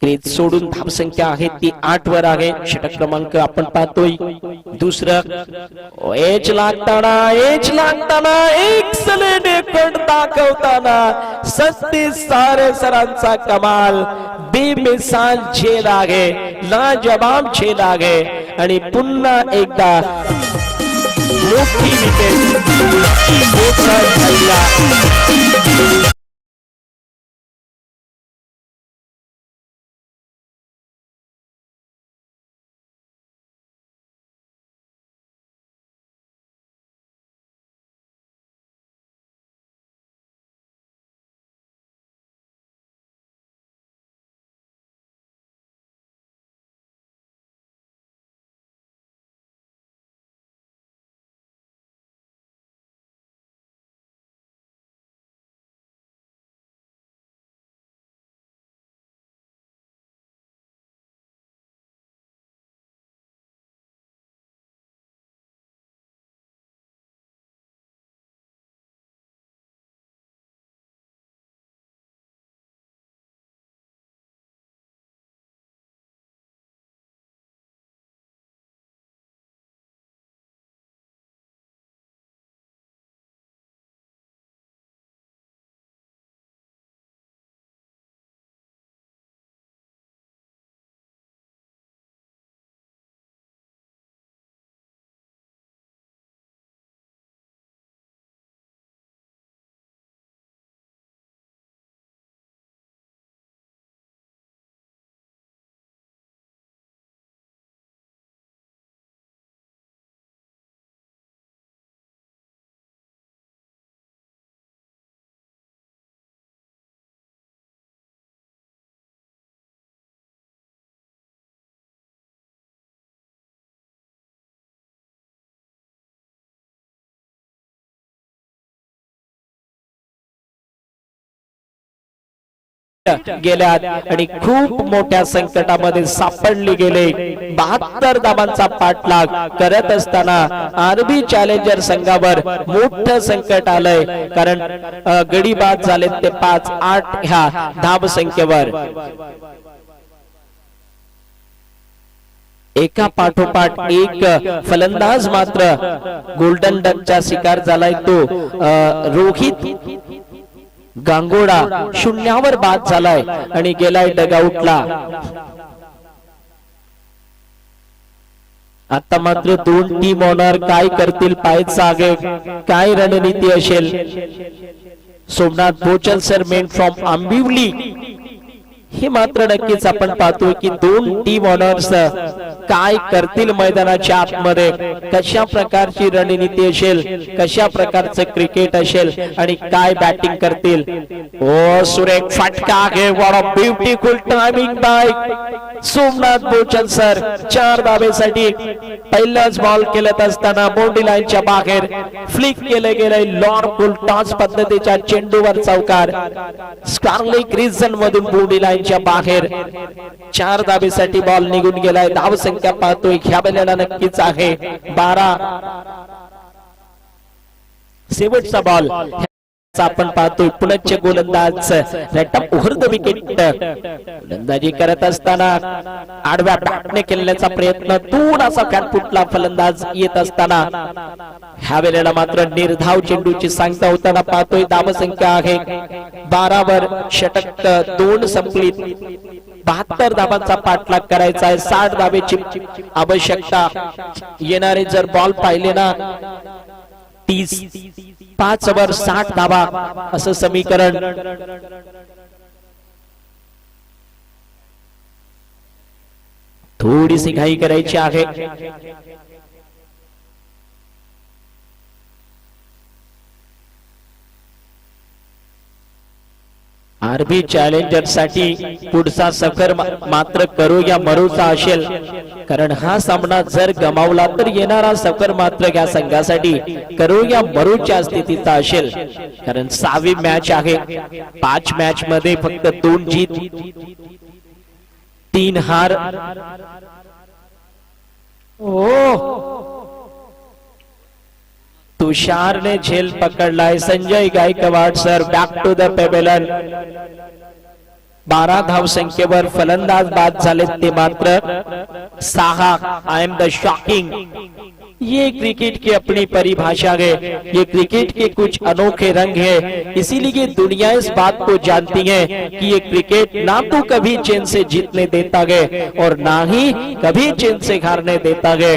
क्रीज सोडून धावसंख्या आहे ती 8 वर आहे. षटक क्रमांक आपण पाहतोय दुसरं. एच लागताना एक्सलेंट एफर्ट दाखवताना 37 सरांचा कमाल, बेमिसाल झेल आहे, लाजवाब झेल आहे. आणि पुन्हा एकदा मोठी विकेट. गेल्यात आणि खूप मोठ्या संकटामध्ये सापडले गेले. 72 धावांचा पाठलाग करत असताना आरबी चॅलेंजर संघावर मोठं संकट आलंय, कारण गडी बाद झाले ते 5-8 ह्या धाव संख्येवर. एका पाठोपाठ एक फलंदाज मात्र गोल्डन डकचा शिकार झालाय. तो रोहित गांगोडा शून्यावर बाद झालाय आणि गेलाय डगआउटला. आता मात्र 2 टीम ऑनर काय करतील पाहायचं आहे. काय रणनीती असेल. Somnath Bochal sir main from Ambivli, हे मात्र नक्कीच आपण पाहतो की 2 टीम ऑनर्स काय करतील मैदानाच्या आतमध्ये. कशा प्रकारची रणनीती असेल, कशा प्रकारचं क्रिकेट असेल आणि काय बॅटिंग करतील. ओ सुरेख फटका आहे. What a beautiful timing by Somnath Bochal sir. 4 धावेसाठी पहिलाच बॉल केलत असताना बाउंड्री लाईनच्या बाहेर फ्लिक केले गेले. लॉर्ड फुल टॉस पद्धतीच्या चेंडूवर चौकार. स्कारलेट रिजन मधून बाउंड्री लाईनच्या बाहेर 4 धावेसाठी बॉल निघून गेलाय. धाव संख्या पाहतोय ह्या वेळेला नक्कीच आहे 12. शेवटचा बॉल आपण पाहतोय पुनच्च गोलंदाज रॅटअप ओव्हर द विकेट. गोलंदाजी करत असताना आडव्या बॅटने केल्याचा प्रयत्न, थोडासा फॅटफुटला फलंदाज येत असताना ह्या वेळेला मात्र निर्धाव चेंडूची सांगता होताना पाहतोय. धाव संख्या आहे 12 वर. षटक 2 संपली. 72 धावांचा पाठलाग करायचा आहे. 60 धावेची आवश्यकता. येणारे जर बॉल पाहिले ना 5 वर 60 धावा असं समीकरण. थोडीशी घाई करायची आहे. आरबी चॅलेंजर साठी पुढचा सफर मात्र करो या मरोचा असेल, कारण हा सामना जर गमावला तर येणारा सफर मात्र या संघासाठी करो या मरोच्या स्थितीचा असेल. कारण 6वी मॅच आहे. 5 मॅच मध्ये फक्त 2 जीत 3 हार. ओह, तुषार ने झेल पकडलाय. Sanjay Gaikwad sir back to the pavilion. 12 धाव संख्येवर फलंदाज बाद झाले ते मात्र 6. I am the shocking. ये क्रिकेट की अपनी परिभाषा है, ये क्रिकेट के कुछ अनोखे रंग है. इसीलिए दुनिया इस बात को जानती है कि ये क्रिकेट ना तो कभी चैन से जीतने देता है और ना ही कभी चैन से हारने देता है.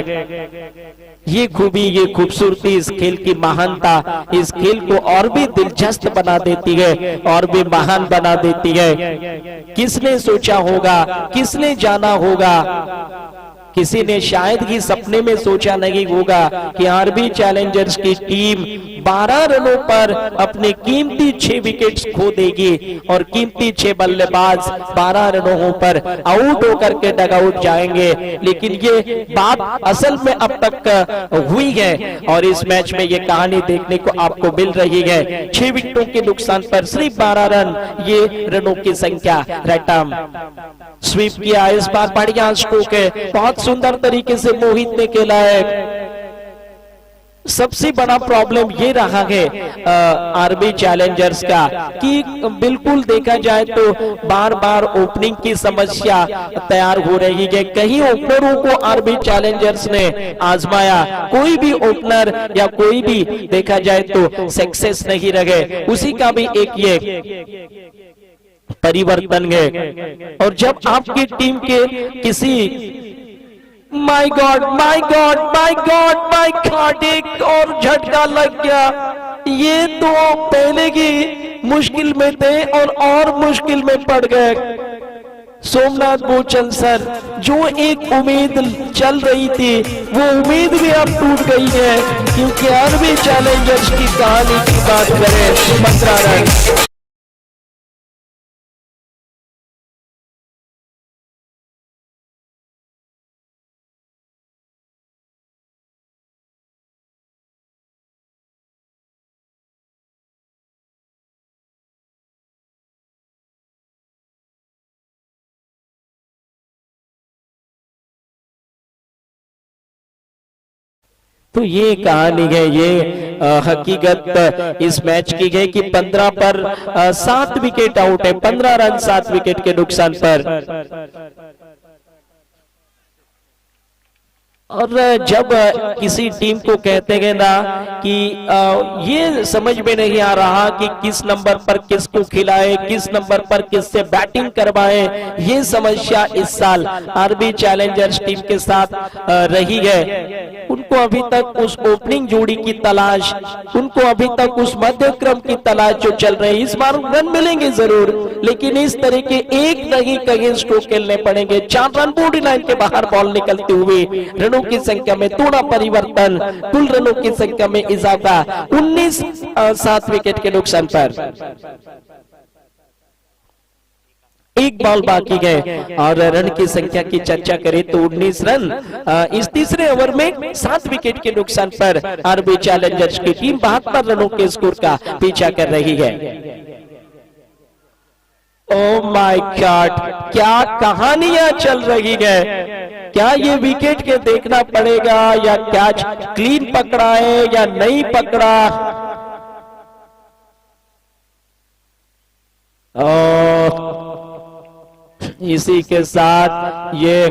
ये खूबी, ये खूबसूरती, इस खेल की महानता इस खेल को और भी दिलचस्प बना देती है और भी महान बना देती है. किसने सोचा होगा, किसने जाना होगा, किसी ने शायद ही सपने में सोचा नहीं होगा कि आरबी चैलेंजर्स की टीम 12 रनों पर अपने कीमती 6 विकेट्स खो देगी और कीमती 6 बल्लेबाज 12 रनों पर आउट होकर के डगआउट जाएंगे. लेकिन ये बात असल में अब तक हुई है और इस मैच में ये कहानी देखने को आपको मिल रही है. 6 विकेटों के नुकसान पर सिर्फ 12 रन, ये रनों की संख्या. रैटम स्वीप किया इस बार, बढ़िया स्ट्रोक है, बहुत सुंदर तरीके से मोहित ने खेला है. सबसे बड़ा प्रॉब्लम ये रहा है आरबी चैलेंजर्स का कि बिल्कुल देखा जाए तो बार बार ओपनिंग की समस्या तैयार हो रही है. कहीं ओपनरों को आरबी चैलेंजर्स ने आजमाया, कोई भी ओपनर या कोई भी देखा जाए तो सक्सेस नहीं रहे. उसी का भी एक ये परिवर्तन है. और जब आपकी टीम के किसी माय गॉड माय गॉड माय गॉड माय गॉड, एक और झटका लग गया. ये तो पहले की मुश्किल में थे और मुश्किल में पड़ गए. सोमनाथ बोचल सर, जो एक उम्मीद चल रही थी वो उम्मीद भी अब टूट गई है, क्योंकि आरबी चैलेंजर्स की कहानी की बात करें 15 रन. तो ये कहानी है, ये हकीकत इस मैच की है कि 15 पर 7 विकेट आउट है. 15 रन 7 विकेट के नुकसान पर. और जब किसी टीम को कहते हैं ना कि ये समझ में नहीं आ रहा कि किस नंबर पर किसको खिलाए, किस नंबर पर किससे बैटिंग करवाए, ये समस्या इस साल आरबी चैलेंजर्स टीम के साथ रही है. उनको अभी तक उस ओपनिंग जोड़ी की तलाश, उनको अभी तक उस मध्य क्रम की तलाश जो चल रही है. इस बार रन मिलेंगे जरूर, लेकिन इस तरह के एक नहीं कहीं स्ट्रोक खेलने पड़ेंगे. 4 रन बॉडी लाइन के बाहर बॉल निकलते हुए रनों की संख्या में थोड़ा परिवर्तन, कुल रनों की संख्या में इजाफा. 19 7 विकेट के नुकसान पर. एक बॉल बाकी है और रन की संख्या की चर्चा करें तो 19 रन इस तीसरे ओवर में 7 विकेट के नुकसान पर आरबी चैलेंजर्स की टीम 72 रनों के स्कोर का पीछा कर रही है. ओह माय गॉड, क्या कहानियां चल रही है. क्या ये विकेट के देखना पड़ेगा या कैच क्लीन पकड़ा है या नहीं पकड़ा. इसी के साथ ये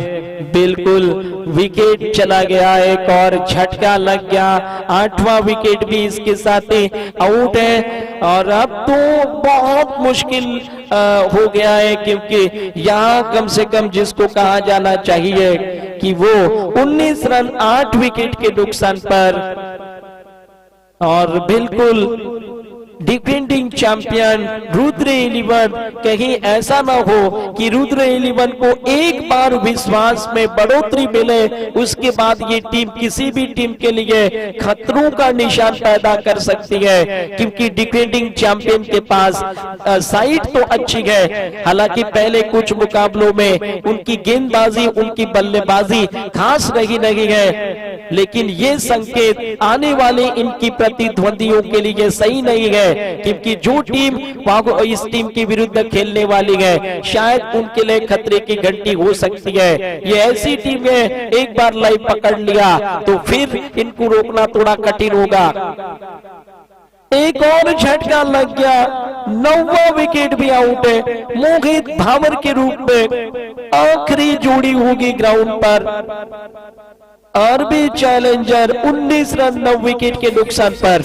बिल्कुल विकेट चला गया, एक और झटका लग गया. 8वां विकेट भी इसके साथ ही आउट है. और अब तो बहुत मुश्किल हो गया है, क्योंकि यहाँ कम से कम जिसको कहा जाना चाहिए कि वो 19 रन 8 विकेट के नुकसान पर. और बिल्कुल डिफेंडिंग चैंपियन रुद्र 11, कहीं ऐसा ना हो कि रुद्र 11 को एक बार विश्वास में बढ़ोतरी मिले, उसके बाद ये टीम किसी भी टीम के लिए खतरों का निशान पैदा कर सकती है. क्योंकि डिफेंडिंग चैंपियन के पास साइड तो अच्छी है, हालांकि पहले कुछ मुकाबलों में उनकी गेंदबाजी, उनकी बल्लेबाजी खास रही नहीं है. लेकिन ये संकेत आने वाले इनकी प्रतिद्वंदियों के लिए सही नहीं है, क्योंकि जो टीम इस टीम के विरुद्ध खेलने वाली है शायद उनके लिए खतरे की घंटी हो सकती है। ये ऐसी टीम है, एक बार लाइव पकड़ लिया तो फिर इनको रोकना थोड़ा कठिन होगा। एक और झटका लग गया, 9वां विकेट भी आउट है। मोहित भावर के रूप में आखिरी जोड़ी होगी ग्राउंड पर। आरबी चैलेंजर 19 रन 9 विकेट के नुकसान पर।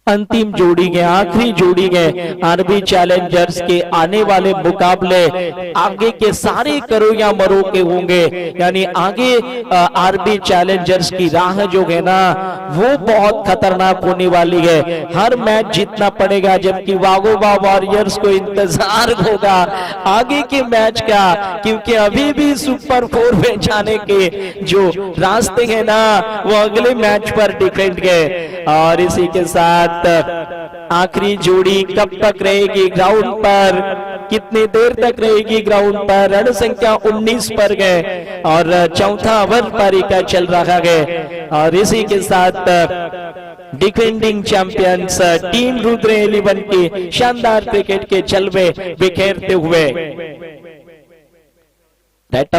अंतिम जोड़ी है, आखिरी जोड़ी है आरबी चैलेंजर्स के। आने वाले मुकाबले आगे के सारे करो या मरो के होंगे, यानी आगे आरबी चैलेंजर्स की राह जो है ना वो बहुत खतरनाक होने वाली है। हर मैच जीतना पड़ेगा, जबकि वागोवा वॉरियर्स को इंतजार होगा आगे के मैच का, क्योंकि अभी भी सुपर 4 में जाने के जो रास्ते हैं ना वो अगले मैच पर डिपेंड है। और इसी के साथ आखिरी जोड़ी कब तक रहेगी ग्राउंड पर, कितनी देर तक रहेगी ग्राउंड पर। रन संख्या 19 पर गए और चौथा ओवर पारी का चल रहा है। और इसी के साथ डिफेंडिंग चैंपियंस टीम रुद्र 11 की शानदार क्रिकेट के जलवे बिखेरते हुए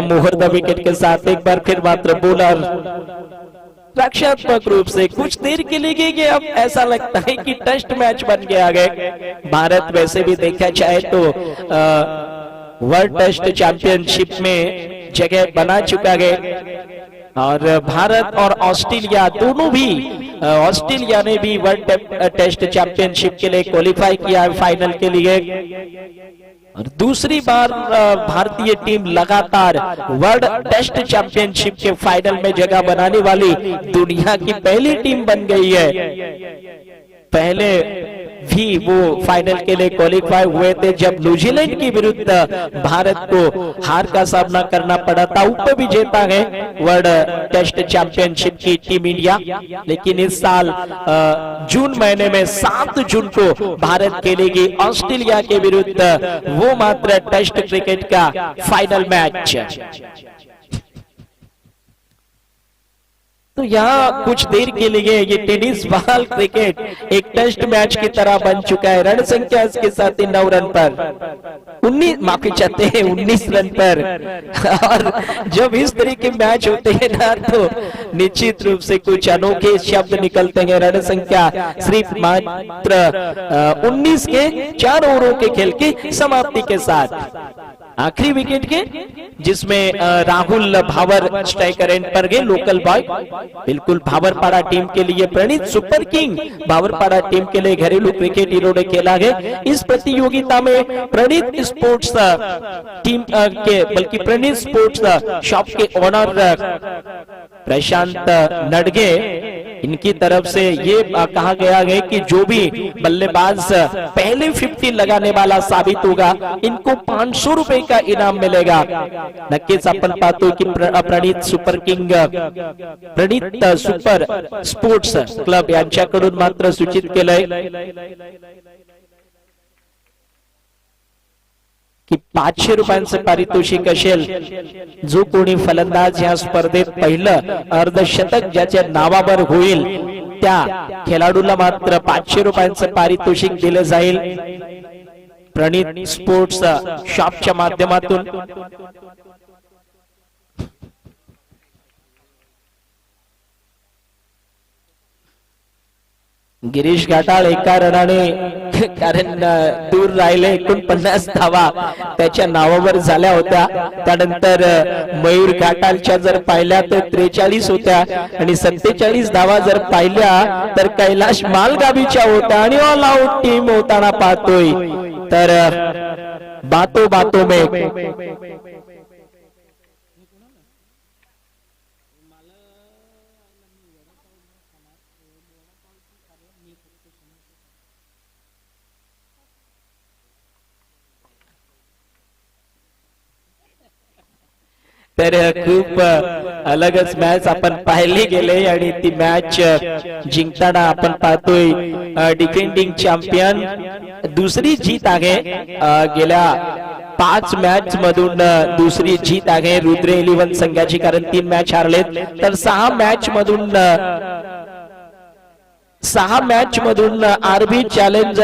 मुहूर्त विकेट के साथ एक बार फिर मात्र बॉलर रक्षात्मक रूप से कुछ देर के लिए कि अब ऐसा लगता है कि टेस्ट मैच बन गया है। भारत वैसे भी देखा जाए तो वर्ल्ड टेस्ट चैंपियनशिप में जगह बना चुका है, और भारत और ऑस्ट्रेलिया दोनों भी, ऑस्ट्रेलिया ने भी वर्ल्ड टेस्ट चैंपियनशिप के लिए क्वालिफाई किया है फाइनल के लिए। और दूसरी बार भारतीय टीम लगातार वर्ल्ड टेस्ट चैंपियनशिप के फाइनल में जगह बनाने वाली दुनिया की पहली टीम बन गई है। पहले भी वो फाइनल के लिए क्वालिफाई हुए थे जब न्यूजीलैंड के विरुद्ध भारत को हार का सामना करना पड़ा था। उप विजेता है वर्ल्ड टेस्ट चैंपियनशिप की टीम इंडिया, लेकिन इस साल जून महीने में 7 जून को भारत खेलेगी ऑस्ट्रेलिया के विरुद्ध वो मात्र टेस्ट क्रिकेट का फाइनल मैच। तो यहाँ कुछ देर के लिए ये टेनिस बॉल क्रिकेट एक टेस्ट मैच की तरह बन चुका है। रन संख्या इसके साथ ही 9 रन पर 19 रन पर। और जब इस तरह के मैच होते हैं ना तो निश्चित रूप से कुछ अनोखे शब्द निकलते हैं। रन संख्या सिर्फ मात्र 19 के 4 ओवरों के खेल की समाप्ति के साथ आखिरी विकेट के, जिसमें राहुल भावर स्ट्राइकर एंड पर गए, लोकल बॉय। बिल्कुल भावरपाड़ा टीम के लिए प्रणीत सुपर किंग भावरपाड़ा टीम के लिए घरेलू क्रिकेट इन्होंने खेला है। इस प्रतियोगिता में प्रणीत स्पोर्ट्स टीम के, बल्कि प्रणीत स्पोर्ट्स शॉप के ओनर प्रशांत नडगे, इनकी तरफ से ये कहा गया है कि जो भी बल्लेबाज पहले 50 लगाने वाला साबित होगा इनको 500 रुपए का इनाम मिलेगा। नक्कीच आपण पाहतो की प्रणीत सुपर किंग, प्रणीत सुपर स्पोर्ट्स क्लब यांच्याकडून मात्र सूचित केलंय की 500 रुपयांचं पारितोषिक असेल। जो कोणी फलंदाज या स्पर्धेत पहिलं अर्धशतक ज्याच्या नावावर होईल त्या खेळाडूला मात्र 500 रुपयांचं पारितोषिक दिलं जाईल प्रणीत स्पोर्ट्स शॉपच्या माध्यमातून। गिरीश घाटाळ एका रनाने, कारण दूर राहिले, 49 धावा त्याच्या नावावर झाल्या होत्या। त्यानंतर मयूर घाटालच्या जर पाहिल्या तर 43 होत्या आणि 47 धावा जर पाहिल्या तर कैलाश मालगावीच्या होत्या आणि ऑल आउट टीम होताना पाहतोय। तर बातों बातों में तर खूप अलगच मॅच आपण पाहिली गेले आणि ती मॅच जिंकताना आपण पाहतोय डिफेंडिंग चॅम्पियन दुसरी जीत आहे गेल्या 5 मॅच मधून दुसरी जीत आहे रुद्र 11 संघाची, कारण 3 मॅच हारलेत. तर 6 मॅच मधून आरबी चॅलेंजर